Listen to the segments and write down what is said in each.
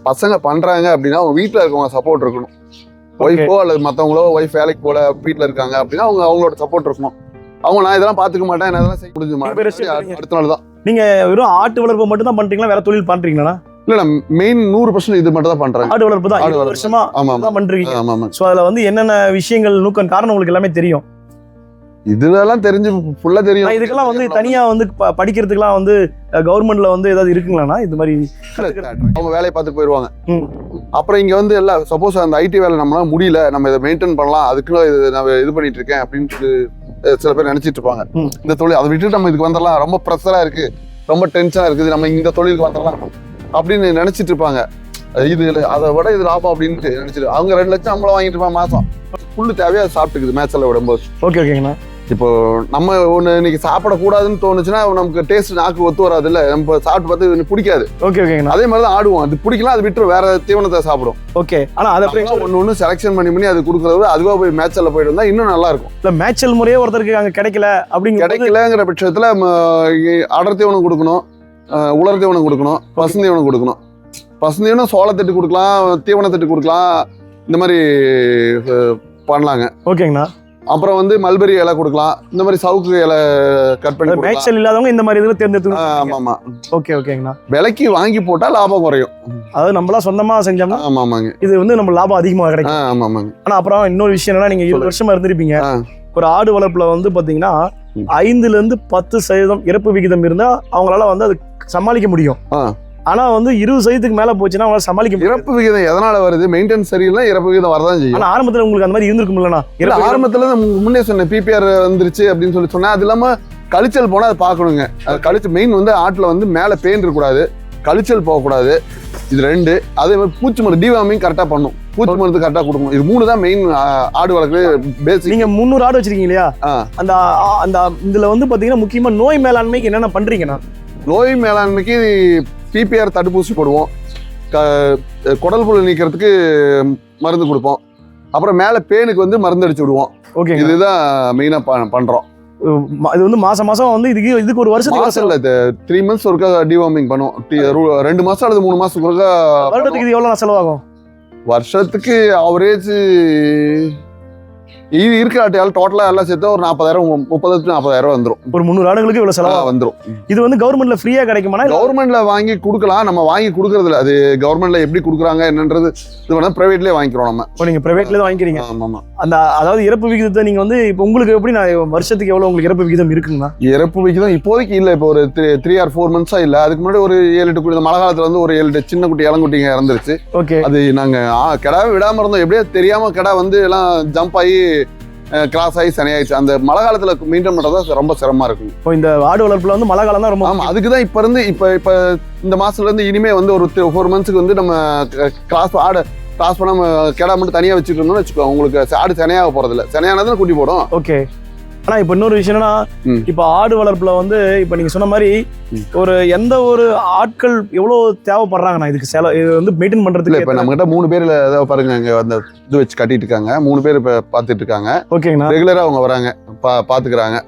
பசங்க பண்றாங்க அப்படின்னா அவங்க வீட்டுல இருக்கவங்க சப்போர்ட் இருக்கணும். ஒய்ஃபோ அல்லது மற்றவங்களோ ஒய்ஃப் வேலைக்கு போல வீட்டுல இருக்காங்க அப்படின்னா அவங்களோட சப்போர்ட் இருக்கணும். அவங்க நான் இதெல்லாம் பாத்துக்க மாட்டேன், நான் இதெல்லாம் செய்ய முடிஞ்சு அடுத்த நாள் தான். நீங்க வெறும் ஆட்டு வளர்ப்பு மட்டும் தான் பண்றீங்களா, வேற தொழில் பண்றீங்களா? இல்ல மெயின் 100% இது மட்டும் தான் பண்றாங்க. ஆடு வளர்ப்பு தான் 20 வருஷமா தான் பண்றீங்க. சோ அதுல வந்து என்னென்ன விஷயங்கள் நூக்கம் காரணம் உங்களுக்கு எல்லாமே தெரியும். இதுலலாம் தெரிஞ்சு ஃபுல்லா தெரியும். இதுக்கெல்லாம் வந்து தனியா வந்து படிக்கிறதுக்குலாம் வந்து கவர்மெண்ட்ல வந்து ஏதாவது இருக்குங்களாண்ணா? இது மாதிரி அவங்க வேலையை பார்த்து போயிடுவாங்க. அப்புறம் இங்க வந்து எல்லாம் சப்போஸ் அந்த ஐடி வேலை நம்மளால முடியல, நம்ம இதை மெயின்டைன் பண்ணலாம், அதுக்குள்ள நான் இது பண்ணிட்டு இருக்கேன் அப்படின்னு சில பேர் நினைச்சிட்டு இருப்பாங்க. இந்த தொழில் அதை விட்டுட்டு நம்ம இதுக்கு வந்துடலாம், ரொம்ப ப்ரெஷரா இருக்கு, ரொம்ப டென்ஷனா இருக்குது, நம்ம இந்த தொழிலுக்கு வந்துடலாம் அப்படின்னு நினைச்சிட்டு இருப்பாங்க. இது அதை விட இது லாபம் அப்படின்னு நினைச்சிட்டு அவங்க 2 லட்சம் நம்மள வாங்கிட்டு இருப்பாங்க மாசம். புல்லு தேவையா சாப்பிட்டுக்குது மேட்ச்ல விடும்போது. ஓகேங்கண்ணா. இப்போ நம்ம ஒண்ணு இன்னைக்கு சாப்பிடக்கூடாதுன்னு தோணுச்சுன்னா நமக்கு டேஸ்ட் நாக்கு ஒத்து வராது இல்ல, நம்ம சாப்பிட்டு பார்த்து பிடிக்காது. ஓகேங்கண்ணா. அதே மாதிரி தான் ஆடுவோம், அது பிடிக்கலாம் அது விட்டு வேற தீவனத்தை சாப்பிடும். ஓகே. ஆனா அதை ஒண்ணு செலக்ஷன் பண்ணி அது கொடுக்கறது அதுவா போய் மேட்ச்ல போயிட்டு வந்தா இன்னும் நல்லா இருக்கும். இல்ல மேட்சல் முறையே ஒருத்தருக்கு அங்க கிடைக்கல அப்படிங்க கிடைக்கலங்கிற பட்சத்துல அடர் தீவனம் கொடுக்கணும், உலர் தீவனம் கொடுக்கணும், பசுந்தீவனம் கொடுக்கணும். பசுந்தீவனம் சோளத்தட்டு கொடுக்கலாம், தீவனத்தட்டு கொடுக்கலாம், இந்த மாதிரி பண்ணலாங்க. ஓகேங்கண்ணா. அப்புறம் வந்து மல்பெரி இலை கொடுக்கலாம், இந்த மாதிரி சவுக்கு இலை கட் பண்ணி மேட்சல் இல்லாதவங்க இந்த மாதிரி இதுல தேர்ந்தெடுத்து. ஆமா. ஓகேங்கண்ணா. விலைக்கு வாங்கி போட்டா லாபம் குறையும். அதாவது நம்மளா சொந்தமா செஞ்சோம்னா ஆமாங்க இது வந்து நம்ம லாபம் அதிகமா கிடைக்கும். ஆமாங்க. ஆனா அப்புறம் இன்னொரு விஷயம் என்னன்னா, நீங்க 20 வருஷமா இருந்திருப்பீங்க. ஒரு ஆடு வளர்ப்புல வந்து பாத்தீங்கன்னா 5% இறப்பு விகிதம் இருந்தா அவங்களால வந்து அது சமாளிக்க முடியும். ஆனா வந்து 20% மேல போச்சுன்னா அவங்களால சமாளிக்க முடியும். இறப்பு விகிதம் எதனால வருது? மெயின்டெனன்ஸ் சரியில்லை, இறப்பு விகிதம் வரதான் செய்யும். ஆனா ஆரம்பத்துல உங்களுக்கு அந்த மாதிரி இருந்திருக்கும் இல்லைன்னா? ஆரம்பத்துல முன்னே சொன்னேன் பிபிஆர் வந்துருச்சு அப்படின்னு சொன்னேன். அது இல்லாம கழிச்சல் போனா அதை பார்க்கணுங்க. கழிச்சு மெயின் வந்து ஆட்டுல வந்து மேல பெயின் இருக்கக்கூடாது, கழிச்சல் போகக்கூடாது. இது 2. அதே மாதிரி பூச்சி மருந்து டிவார்மிங் கரெக்டா பண்ணும், பூச்சி மருந்து கரெக்டா கொடுக்கணும். இது 3 தான் மெயின் ஆடு வளர்க்குறது பேசிக். நீங்க 300 ஆடு வச்சிருக்கீங்க இல்லையா? அந்த அந்த இதுல வந்து பாத்தீங்கன்னா முக்கியமா நோய் மேலாண்மைக்கு என்னென்ன பண்றீங்கன்னா? நோய் மேலாண்மைக்கு பிபிஆர் தடுப்பூசி போடுவோம், குடல் புழு நீக்கிறதுக்கு மருந்து கொடுப்போம், அப்புறம் மேல பேனுக்கு வந்து மருந்து அடிச்சு விடுவோம். ஓகே, இதுதான் மெயினா பண்றோம். இது வந்து மாசம் வந்து இதுக்கு ஒரு வருஷத்துக்கு இல்ல 3 months ஒருக்கா டிவார்மிங் பண்ணுவோம். 2 மாசம் அல்லது 3 மாசத்துக்கு ஒருக்கா. வருடத்துக்கு இது எவ்வளவு செலவாகும்? வருஷத்துக்கு ஆவரேஜ் இது இருக்கிற ஆட்டையால் டோட்டலா எல்லாம் சேர்த்து ஒரு 40,000 30,000 வந்துடும். ஒரு 300 ஆடுகளுக்கு இவ்வளவு செலவா வந்துடும். இது வந்து கவர்மெண்ட்ல ஃப்ரீயா கிடைக்குமா? கவர்மெண்ட்ல வாங்கி கொடுக்கலாம், நம்ம வாங்கி கொடுக்கறதுல அது கவர்மெண்ட்ல எப்படி கொடுக்குறாங்க என்னன்றது இது வேணா பிரைவேட்லயே வாங்கிக்கிறோம் நம்ம. நீங்க பிரைவேட்ல தான் வாங்கிக்கிறீங்க? ஆமா. அந்த அதாவது இறப்பு விகிதத்தை நீங்க வந்து இப்போ உங்களுக்கு எப்படி வருஷத்துக்கு எவ்வளவு உங்களுக்கு இறப்பு விகிதம் இருக்குங்களா? இறப்பு விகிதம் இப்போதைக்கு இல்ல, இப்போ ஒரு 3 or 4 months இல்ல. அதுக்கு முன்னாடி ஒரு 7-8 குட்டி, மழை காலத்துல வந்து ஒரு 7 சின்ன குட்டி இளங்குட்டிங்க இறந்துருச்சு. ஓகே. அது நாங்க கிடாவே விடாம இருந்தோம், எப்படியோ தெரியாம கிடா வந்து எல்லாம் ஜம்ப் ஆகி கிராஸ் ஆகி சனியாயிடுச்சு. அந்த மழை காலத்துல மெயின்டைன் பண்றது ரொம்ப சிரமமா இருக்கும். இப்போ இந்த ஆடு வளர்ப்புல வந்து மழை காலம் தான் ரொம்ப. ஆமா, அதுக்குதான் இப்ப இருந்து இப்ப இந்த மாசத்துல இருந்து இனிமே வந்து ஒரு 4 monthsக்கு வந்து நம்ம ஆடு கிராஸ் பண்ணாம கிடா மட்டும் தனியா வச்சுட்டு இருந்தோம்னு வச்சுக்கோ, உங்களுக்கு ஆடு சனையாக போறது இல்ல, சனையானதுன்னு குட்டி போடும். ஓகே. ஆனா இப்ப இன்னொரு விஷயம் என்னன்னா, இப்ப ஆடு வளர்ப்புல வந்து இப்ப நீங்க சொன்ன மாதிரி ஒரு எந்த ஒரு ஆட்கள் எவ்வளவு தேவைப்படுறாங்கண்ணா இதுக்கு இது வந்து மெயின்டைன் பண்றதுக்கு? இப்ப நம்ம கிட்ட 3 பேர் பாருங்க, அங்க அந்த இது வச்சு கட்டிட்டு இருக்காங்க. 3 பேர் இப்ப பாத்துட்டு இருக்காங்க. ஓகேங்கண்ணா. ரெகுலரா அவங்க வராங்க, பாத்துக்கிறாங்க.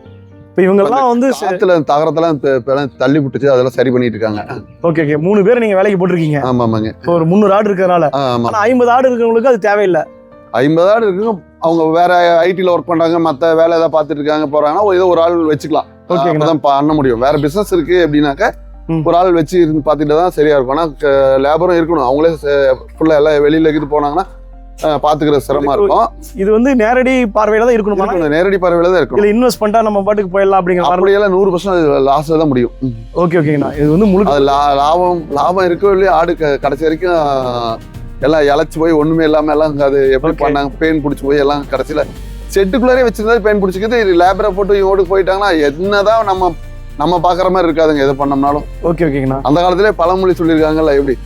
இப்ப இவங்க எல்லாம் வந்து தகரத்தெல்லாம் தள்ளி விட்டுச்சு, அதெல்லாம் சரி பண்ணிட்டு இருக்காங்க. ஓகே. 3 பேர் நீங்க வேலைக்கு போட்டிருக்கீங்க? ஆமாங்க. ஒரு 300 ஆடு இருக்கிறதுனால. ஆனா 50 ஆடு இருக்கிறவங்களுக்கு அது தேவையில்லை. 50 ஆடு இருக்குங்க, அவங்க வேற ஐடில ஒர்க் பண்றாங்க, மத்த வேலை ஏதாவது பாத்துட்டு இருக்காங்க போறாங்கன்னா ஏதோ ஒரு ஆள் வச்சுக்கலாம். அப்பதான் பண்ண முடியும். வேற பிசினஸ் இருக்கு அப்படின்னாக்க ஒரு ஆள் வச்சு இருந்து பாத்துட்டு தான் சரியா இருக்கும். ஆனா லேபரும் இருக்கணும், அவங்களே ஃபுல்லா எல்லாம் வெளியில இது போனாங்கன்னா பாத்துக்கிற சிரமமா இருக்கும். இது வந்து நேரடி பார்வையில தான் இருக்கணும். நேரடி பார்வையில தான் இருக்கும். இதுல இன்வெஸ்ட் பண்ணா நம்ம பாட்டுக்கு போயிடலாம் அப்படிங்கிற அப்படியெல்லாம் 100% லாஸ்ல தான் முடியும். ஓகேண்ணா. இது வந்து முழு லாபம் இருக்கோ இல்லையா, ஆடு கடைசி வரைக்கும் எல்லாம் இழைச்சு போய் ஒண்ணுமே இல்லாம எல்லாம் அது எப்படி பண்ணாங்க, பெயின் பிடிச்சி போய் எல்லாம் கடைசியில செட்டுக்குள்ளே வச்சிருந்தா பெயின் பிடிச்சிக்கிது. லேபரை போட்டு இவங்க போயிட்டாங்கன்னா என்னதான் நம்ம பாக்குற மாதிரி இருக்காதுங்க எது பண்ணோம்னாலும். ஓகேங்கண்ணா. அந்த காலத்திலே பழமொழி சொல்லியிருக்காங்கல்ல, எப்படி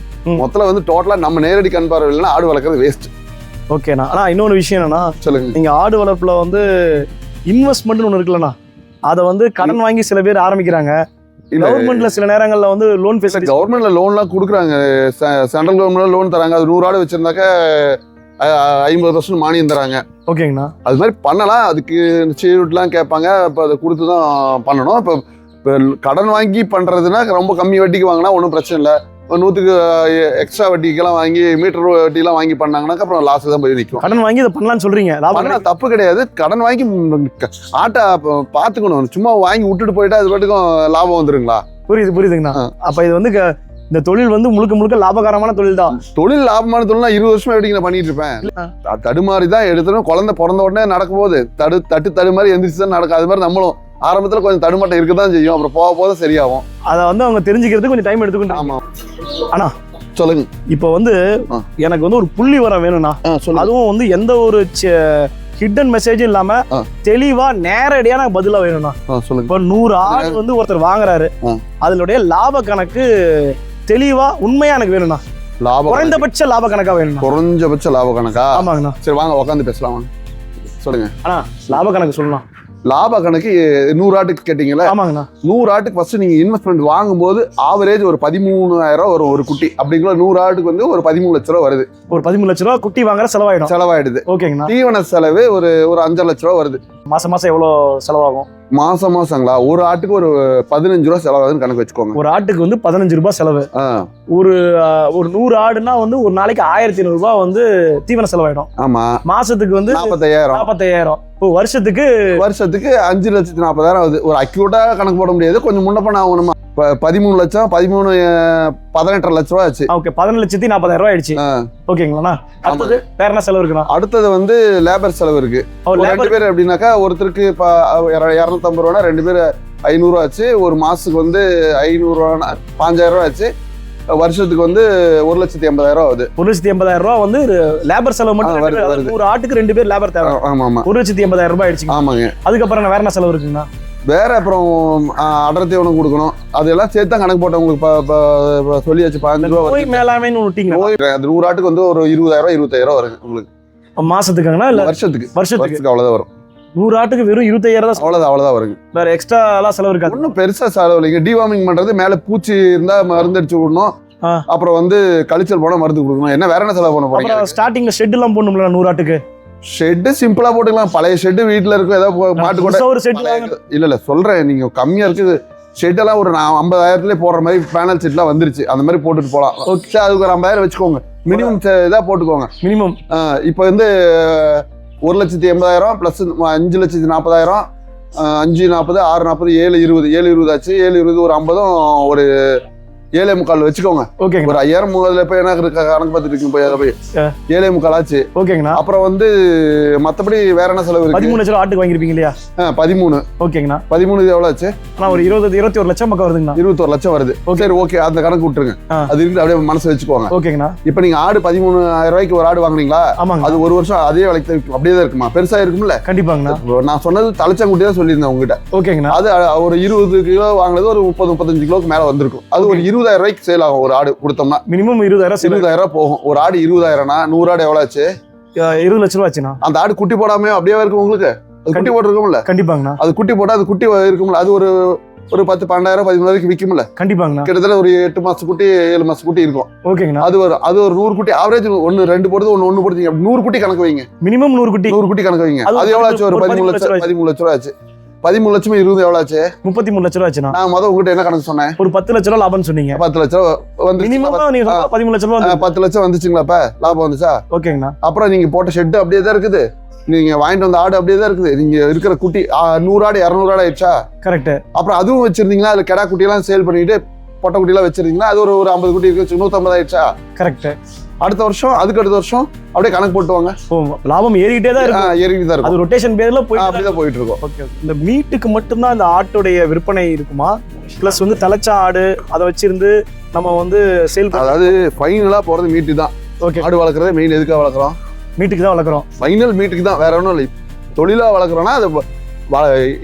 மொத்தம் வந்து டோட்டலா நம்ம நேரடி கண் பார்வையில்னா ஆடு வளர்க்கறது வேஸ்ட். ஓகேண்ணா. ஆனா இன்னொரு விஷயம் என்னன்னா, சொல்லுங்க, நீங்க ஆடு வளர்ப்புல வந்து இன்வெஸ்ட்மெண்ட் ஒண்ணு இருக்குல்லண்ணா, அதை வந்து கடன் வாங்கி சில பேர் ஆரம்பிக்கிறாங்க. கவர்மெண்ட்ல சில நேரங்கள்ல வந்து லோன் ஃபெசிலிட்டி, கவர்மெண்ட்ல லோன்லாம் கொடுக்குறாங்க, சென்ட்ரல் கவர்மெண்ட்ல லோன் தராங்க. அது 100 ஆடு வச்சிருந்தாக்க 50% மானியம் தராங்க. ஓகேங்கண்ணா. அது மாதிரி பண்ணலாம். அதுக்கு செக்யூரிட்டிலாம் கேட்பாங்க, இப்போ அதை கொடுத்து தான் பண்ணணும். இப்போ கடன் வாங்கி பண்றதுன்னா ரொம்ப கம்மி வட்டிக்கு வாங்கினா ஒன்றும் பிரச்சனை இல்லை. 100க்கு எக்ஸ்ட்ரா வட்டிக்கெல்லாம் வாங்கி மீட்டர் வட்டிலாம் வாங்கி பண்ணாங்கன்னாக்கா அப்புறம் லாஸ் தான் போய் நிற்கும். கடன் வாங்கி இதை பண்ணலாம்னு சொல்றீங்க. பண்ணா தப்பு கிடையாது. கடன் வாங்கி ஆட்டை பார்த்துக்கணும். சும்மா வாங்கி விட்டுட்டு போயிட்டா அது பாட்டுக்கும் லாபம் வந்துருங்களா? புரியுதுங்கண்ணா. அப்ப இது வந்து இந்த தொழில் வந்து முழுக்க லாபகரமான தொழில் தான். தொழில் லாபமான தொழில் 20 வருஷமா எப்படி நான் பண்ணிட்டு இருப்பேன். தடுமாறி தான் எடுத்துடும். குழந்தை பிறந்த உடனே நடக்கும் போது தடுமாறி எந்திரிச்சு தான் நடக்கும். அது மாதிரி நம்மளும் ஆரம்பத்துல கொஞ்சம் தடுமாட்டம் இருக்கதான் செய்யும். அப்புறம் போக போக சரியாகும். அதை வந்து அவங்க தெரிஞ்சுக்கிறதுக்கு கொஞ்சம் டைம் எடுத்துக்கணும். ஆமா. ஆனா சொல்லுங்க. இப்போ வந்து எனக்கு வந்து ஒரு புள்ளி வர வேணும்னா, அதுவும் வந்து எந்த ஒரு ஹிடன் மெசேஜ் இல்லாம தெளிவா நேரடியான பதிலா வேணும்னா சொல்லுங்க. இப்போ 100 ஆடு வந்து ஒருத்தர் வாங்குறாரு, அதனுடைய லாப கணக்கு தெளிவா உண்மையா எனக்கு வேணும்னா, லாபம் குறைந்தபட்ச லாப கணக்கா வேணும். குறைஞ்சபட்ச லாப கணக்கா? ஆமாங்கண்ணா. சரி வாங்க உட்காந்து பேசலாம். வாங்க சொல்லுங்க. ஆனா லாப கணக்கு சொல்லலாம். லாப கணக்கு 100 ஆட்டுக்கு கேட்டீங்களா? ஆமாங்கண்ணா. 100 ஆட்டுக்கு ஃபர்ஸ்ட் நீங்க இன்வெஸ்ட்மெண்ட் வாங்கும்போது ஆவரேஜ் ஒரு 13,000 வரும் ஒரு குட்டி. அப்படிங்கிற 100 ஆட்டுக்கு வந்து ஒரு 13 லட்ச ரூபா வருது. ஒரு 13 லட்ச ரூபா குட்டி வாங்குற செலவாயிடுது. ஓகேங்கண்ணா. தீவன செலவு ஒரு 5 லட்ச ரூபா வருது. மாசம் எவ்வளவு செலவாகும்? மாசங்களா? ஒரு ஆட்டுக்கு ஒரு 15 ரூபா செலவாகுதுன்னு கணக்கு வச்சுக்கோங்க. ஒரு ஆட்டுக்கு வந்து 15 ரூபாய் செலவு. ஒரு 100 ஆடுனா வந்து ஒரு நாளைக்கு 1500 ரூபாய் வந்து தீவன செலவாயிடும். ஆமா. மாசத்துக்கு வந்து 45,000. இப்போ வருஷத்துக்கு 5,40,000 ஆகுது. ஒரு அக்யூரேட்டா கணக்கு போட முடியாது. கொஞ்சம் முன்ன பண்ண ஆகணுமா? 13 லட்சம் 18 லட்ச ரூபா ஆச்சு. ஓகே, 14,40,000 ரூபாய் ஆயிடுச்சு. ஓகேங்களா? அடுத்தது வேற என்ன செலவு இருக்குண்ணா? அடுத்தது வந்து லேபர் செலவு இருக்கு. 2 பேர் அப்படின்னாக்கா ஒருத்தருக்கு 250 ரூபா, 2 பேர் 500 ரூபா ஆச்சு. ஒரு மாசத்துக்கு வந்து 500 ரூபா 5,000 ரூபா ஆச்சு. வருஷத்துக்கு வந்து 1,80,000 ஆகுது. 1,80,000 ரூபா வந்து லேபர் செலவு மட்டும் வருது. ஒரு ஆட்டுக்கு 2 பேர் லேபர் தேவை. ஆமா. 1,80,000 ரூபாய் ஆயிடுச்சு. ஆமாங்க. அதுக்கப்புறம் வேற என்ன செலவு இருக்குங்கண்ணா? வேற அப்புறம் அடர் தீவனம் கொடுக்கணும். அதெல்லாம் சேர்த்து தான் கணக்கு போட்டேன். உங்களுக்கு சொல்லியாச்சு 15 ரூபா நோய் மேலாண்மைன்னு விட்டீங்க. அது 100 ஆட்டுக்கு வந்து ஒரு 20,000 25,000 வருங்க உங்களுக்கு. மாசத்துக்குங்கண்ணா இல்ல வருஷத்துக்கு அவ்வளவுதான் வரும். 100 ஆட்டுக்கு வெறும் 25,000 தான். அவ்வளவுதான் வருங்க. வேற எக்ஸ்ட்ரா எல்லாம் செலவு இருக்காது. ஒன்றும் பெருசா செலவு இல்லைங்க. டிவார்மிங் பண்றது, மேல பூச்சி இருந்தா மருந்து அடிச்சு விடணும். அப்புறம் வந்து கழிச்சல் போனா மருந்து கொடுக்கணும். என்ன வேற என்ன செலவு பண்ண போறீங்க? ஸ்டார்டிங்ல ஷெட் எல்லாம் போடணும்ல 100 ஆட்டுக்கு? ஷெட் சிம்பிளா போட்டுக்கலாம். பழைய ஷெட் வீட்டுல இருக்கும். ஏதாவது மாட்டு கூட ஒரு ஷெட் இல்ல சொல்றேன். நீங்க கம்மியா இருக்குது ஷெட் எல்லாம் ஒரு 50,000 போடுற மாதிரி பேனல் ஷெட்லாம் வந்துருச்சு. அந்த மாதிரி போட்டுட்டு போலாம். ஓகே, அதுக்கு ஒரு 50,000 வச்சுக்கோங்க. மினிமம் இதா போட்டுக்கோங்க. மினிமம் இப்போ வந்து 1,80,000 பிளஸ் 5,40,000 5,40 6,40 7,20 ஆச்சு. 7,20 ஒரு 50 ஒரு 7,45 வச்சுக்கோங்க. ஓகே, ஒரு 5,000 முதல்ல போய் என்ன கணக்கு பார்த்துட்டு இருக்கீங்க போய் அதை போய் 7,45 ஆச்சு. ஓகேங்கண்ணா. அப்புறம் வந்து மத்தபடி வேற என்ன செலவு இருக்கு? 13 லட்சம் ஆட்டுக்கு வாங்கிருப்பீங்க இல்லையா? 13. ஓகேங்கண்ணா. 13 இது எவ்வளவு ஆச்சு? ஒரு 21 லட்சம் பக்கம் வருதுங்கண்ணா. 21 லட்சம் வருது. சரி ஓகே, அந்த கணக்கு விட்டுருங்க. அது இருக்கு அப்படியே மனசு வச்சுக்கோங்க. ஓகேங்கண்ணா. இப்போ நீங்க ஆடு 13,000 ரூபாய்க்கு ஒரு ஆடு வாங்குனீங்களா? அது ஒரு வருஷம் அதே விலைக்கு அப்படியே தான் இருக்குமா? பெருசா இருக்கும்ல? கண்டிப்பாங்கண்ணா. நான் சொன்னது தலைச்சங்குட்டி தான் சொல்லியிருந்தேன் உங்ககிட்ட. ஓகேங்கண்ணா. அது ஒரு 20 கிலோ வாங்கினது ஒரு 30-35 கிலோக்கு மேல வந்திருக்கும். அது ஒரு 20,000 ரூபாய்க்கு சேல் ஆகும். ஒரு ஆடு கொடுத்தோம்னா மினிமம் 20,000 போகும். ஒரு ஆடு 20,000னா 100 ஆடு எவ்வளவு ஆச்சு? 20 லட்சம் ரூபாய் ஆச்சுண்ணா. அந்த ஆடு குட்டி போடாம அப்படியே இருக்கும் உங்களுக்கு. குட்டி போட்டுருக்கும்ல? கண்டிப்பாங்கண்ணா. அது குட்டி போட்டா அது குட்டி இருக்கும்ல? அது ஒரு 10-12,000 13 வரைக்கும் விற்கும்ல? கண்டிப்பாங்கண்ணா. கிட்டத்தட்ட ஒரு 8 மாச குட்டி 7 மாச குட்டி இருக்கும். ஓகேங்கண்ணா. அது ஒரு 100 குட்டி ஆவரேஜ் 1-2 போடுறது 1 போடுறீங்க. 100 குட்டி கணக்கு வைங்க. மினிமம் 100 குட்டி கணக்கு வைங்க. அது எவ்வளவு ஆச்சு? ஒரு 13 லட்சம் ரூபாய் ஆச்சு. 13 லட்சம் 20 எவ்வளவு ஆச்சு? 33 லட்சம் ரூபாய் ஆச்சுண்ணா. நான் உங்ககிட்ட என்ன கணக்கு சொன்னேன்? ஒரு 10 லட்சம் ரூபாய் லாபம் சொன்னீங்க. 10 லட்சம் வந்து மினிமம் 13 லட்சம் ரூபாய் 10 லட்சம் வந்துச்சுங்களா? இப்ப லாபம் வந்துச்சா? ஓகேங்கண்ணா. அப்புறம் நீங்க போட்ட ஷெட் அப்படியே தான் இருக்குது. நீங்க வாங்கிட்டு வந்த ஆடு அப்படியே தான் இருக்குது. நீங்க இருக்கிற குட்டி 100 ஆடு 200 ஆடு ஆயிடுச்சா? கரெக்ட். அப்புறம் அதுவும் வச்சிருந்தீங்களா? அதுல கெடா குட்டி எல்லாம் சேல் பண்ணிட்டு பொட்டை குட்டி எல்லாம் வச்சிருந்தீங்களா? அது ஒரு 50 குட்டி இருக்கு. 150 ஆயிடுச்சா? கரெக்ட். அடுத்த வருஷம் அதுக்கு அடுத்த வருஷம் அப்படியே கணக்கு போட்டுவாங்க. லாபம் ஏறிக்கிட்டே தான் இருக்கும். அது ரொட்டேஷன் பேர்ல அப்படிதான் போயிட்டு இருக்கும். ஓகே. இந்த மீட்டுக்கு மட்டும்தான் இந்த ஆட்டுடைய விற்பனை இருக்குமா? பிளஸ் வந்து தலைச்சா ஆடு அதை வச்சிருந்து நம்ம வந்து சேல், அதாவது ஃபைனலா போறது மீட்டு தான். ஓகே. ஆடு வளர்க்குறதே மெயின். எதுக்காக வளர்க்குறோம்? மீட்டுக்கு தான் வளர்க்குறோம். ஃபைனல் மீட்டுக்கு தான், வேற ஒன்றும் இல்லை. தொழிலா வளர்க்குறோம்னா அதை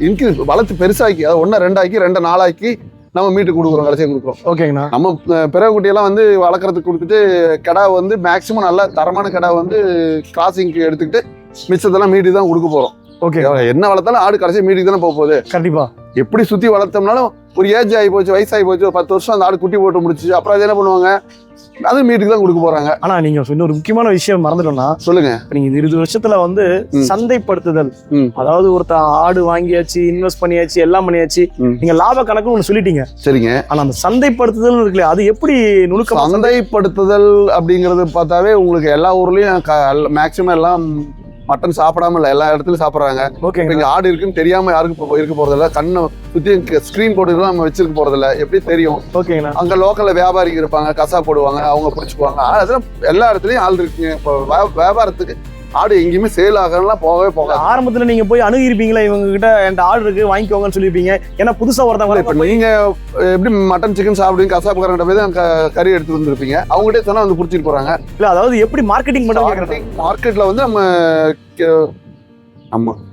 இன்க்ரீஸ் வளர்த்து பெருசாக்கி அதை 1 2 ஆக்கி 2 4 ஆக்கி நம்ம மீட்டு கொடுக்குறோம், கடைசியாக கொடுக்குறோம். ஓகேங்கண்ணா. நம்ம பிறகு குட்டியெல்லாம் வந்து வளர்க்குறதுக்கு கொடுத்துட்டு கடா வந்து மேக்ஸிமம் நல்ல தரமான கடா வந்து கிராசிங்க்கு எடுத்துக்கிட்டு மிச்சத்தெல்லாம் மீட்டு தான் கொடுக்க போகிறோம். ஓகே என்ன வளர்த்தாலும் ஆடு கடைசி மீட்டுக்கு தானே போக போகுது. கண்டிப்பா எப்படி சுத்தி வளர்த்தோம்னாலும் ஒரு ஏஜ் ஆகி போச்சு, வயசாகி போச்சு, ஒரு 10 வருஷம் அந்த ஆடு குட்டி போட்டு முடிச்சு, அப்புறம் அது என்ன பண்ணுவாங்க, அது மீட்டுக்கு தான் கொடுக்க போறாங்க. ஆனா நீங்க இன்னொரு முக்கியமான விஷயம் மறந்துட்டோம்னா, சொல்லுங்க. நீங்க 20 வருஷத்துல வந்து சந்தைப்படுத்துதல், அதாவது ஒருத்த ஆடு வாங்கியாச்சு, இன்வெஸ்ட் பண்ணியாச்சு, எல்லாம் பண்ணியாச்சு, நீங்க லாப கணக்கு ஒண்ணு சொல்லிட்டீங்க. சரிங்க. ஆனா அந்த சந்தைப்படுத்துதல் இருக்குல்ல, அது எப்படி நுணுக்கமா? சந்தைப்படுத்துதல் அப்படிங்கறது பார்த்தாவே உங்களுக்கு எல்லா ஊர்லயும் மேக்சிமம் எல்லாம் மட்டன் சாப்பிடாம இல்ல, எல்லா இடத்துலயும் சாப்பிடுறாங்க. இங்க ஆடு இருக்குன்னு தெரியாம யாருக்கும் இருக்க போறது இல்ல, கண்ணை சுத்தி ஸ்கிரீன் போட்டு நம்ம வச்சிருக்க போறது இல்ல, எப்படி தெரியும்? ஓகேங்களா. அங்க லோக்கல்ல வியாபாரிங்க இருப்பாங்க, கசா போடுவாங்க, அவங்க பிடிச்சுக்குவாங்க. அதெல்லாம் எல்லா இடத்துலயும் ஆள் இருக்குங்க. இப்போ வியாபாரத்துக்கு ஆடு எங்கேயுமே சேல் ஆகலாம் போகவே போக. ஆரம்பத்துல நீங்க போய் அணுகிருப்பீங்களா, இவங்க கிட்ட என் ஆடு இருக்கு வாங்கிக்கோங்கன்னு சொல்லிருப்பீங்க. ஏன்னா புதுசா ஒருத்தவங்க இப்ப நீங்க எப்படி மட்டன் சிக்கன் சாப்பிடுங்க, கசாப்புக்காரங்கிட்ட போய் தான் கறி எடுத்து வந்துருப்பீங்க, அவங்ககிட்ட சொன்னா வந்து புடிச்சிட்டு போறாங்க. இல்ல அதாவது எப்படி மார்க்கெட்டிங் பண்ணுவாங்க? மார்க்கெட்ல வந்து நம்ம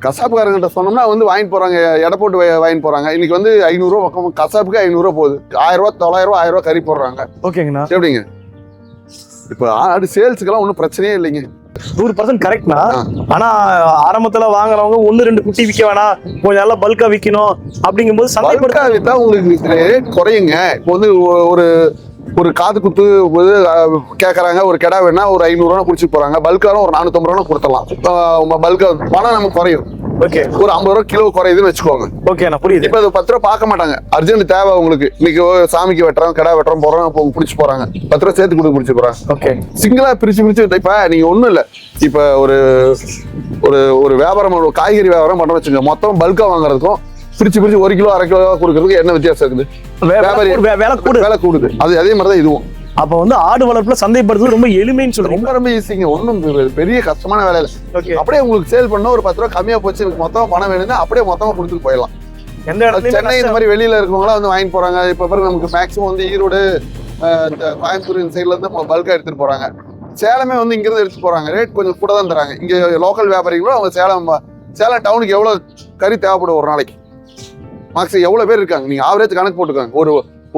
கசாப்புக்காரங்கிட்ட சொன்னோம்னா வந்து வாங்கிட்டு போறாங்க, எடை போட்டு வாங்கிட்டு போறாங்க. இன்னைக்கு வந்து 500 ரூபா பக்கம், கசாப்புக்கு 500 ரூபா போகுது, 1000 ரூபா 900 ரூபா 1000 ரூபா கறி போடுறாங்க. ஓகேங்கண்ணா. எப்படிங்க இப்ப ஆடு சேல்ஸுக்கெல்லாம் ஒன்றும் பிரச்சனையே இல்லைங்க. 100% கரெக்ட்னா. ஆனா ஆரம்பத்துல வாங்குறவங்க 1-2 குட்டி விற்க வேணாம், கொஞ்சம் நல்லா பல்கா விற்கணும் அப்படிங்கும்போது பல்கா வித்தா உங்களுக்கு ரேட் குறையுங்க. இப்போ வந்து ஒரு காது குத்து கேட்கறாங்க, ஒரு கிடா வேணா ஒரு 500 ரூபா குடிச்சிட்டு போறாங்க, பல்காலும் ஒரு 450 ரூபா கொடுத்துடலாம். பல்கா பணம் நமக்கு குறையும். ஓகே, ஒரு 50 ரூபா கிலோ குறையுதுன்னு வச்சுக்கோங்க. ஓகே நான் புரியுது. இப்போ 10 ரூபா பார்க்க மாட்டாங்க, அர்ஜென்ட் தேவை உங்களுக்கு, இன்னைக்கு சாமிக்கு வெட்டுறோம், கடை வெட்டுறோம் போறோம், இப்போ பிடிச்சி போறாங்க, 10 ரூபா சேர்த்து கொடுத்து பிடிச்சி போறாங்க. ஓகே, சிங்கிளா பிரிச்சு இப்ப நீங்க ஒண்ணும் இல்ல, இப்ப ஒரு வியாபாரம், ஒரு காய்கறி வியாபாரம் பண்றோம் வச்சுங்க, மொத்தம் பல்கா வாங்குறதுக்கும் பிரிச்சு 1 கிலோ 1/2 கிலோ கொடுக்கறதுக்கு என்ன வித்தியாசம் இருக்குது? வேலை கூடுது. அதே மாதிரிதான் இதுவும். அப்ப வந்து ஆடு வளர்ப்புல சந்தைப்படுத்துறது ரொம்ப எளிமைன்னு சொல்றீங்க. ரொம்ப ஈஸிங்க, ஒன்றும் பெரிய கஷ்டமான வேலை இல்லை. அப்படியே உங்களுக்கு சேல் பண்ண ஒரு 10 ரூபா கம்மியா போச்சு, எனக்கு மொத்தமா பணம் வேணும்னா அப்படியே மொத்தமா கொடுத்துட்டு போயிடலாம். எந்த இடத்துல சென்னை இந்த மாதிரி வெளியில இருக்கவங்களாம் வந்து வாங்கிட்டு போறாங்க. இப்ப பிறகு நமக்கு மேக்ஸிமம் வந்து ஈரோடு, கோயம்புத்தூர் இந்த சைட்ல இருந்து பல்கா எடுத்துட்டு போறாங்க. சேலமே வந்து இங்க இருந்து எடுத்துட்டு போறாங்க, ரேட் கொஞ்சம் கூட தான் தராங்க. இங்க லோக்கல் வியாபாரிகளும் அவங்க சேலம் டவுனுக்கு எவ்வளவு கறி தேவைப்படும் ஒரு நாளைக்கு, மேக்ஸிமம் எவ்வளவு பேர் இருக்காங்க, நீங்க ஆவரேஜ் கணக்கு போட்டுக்காங்க.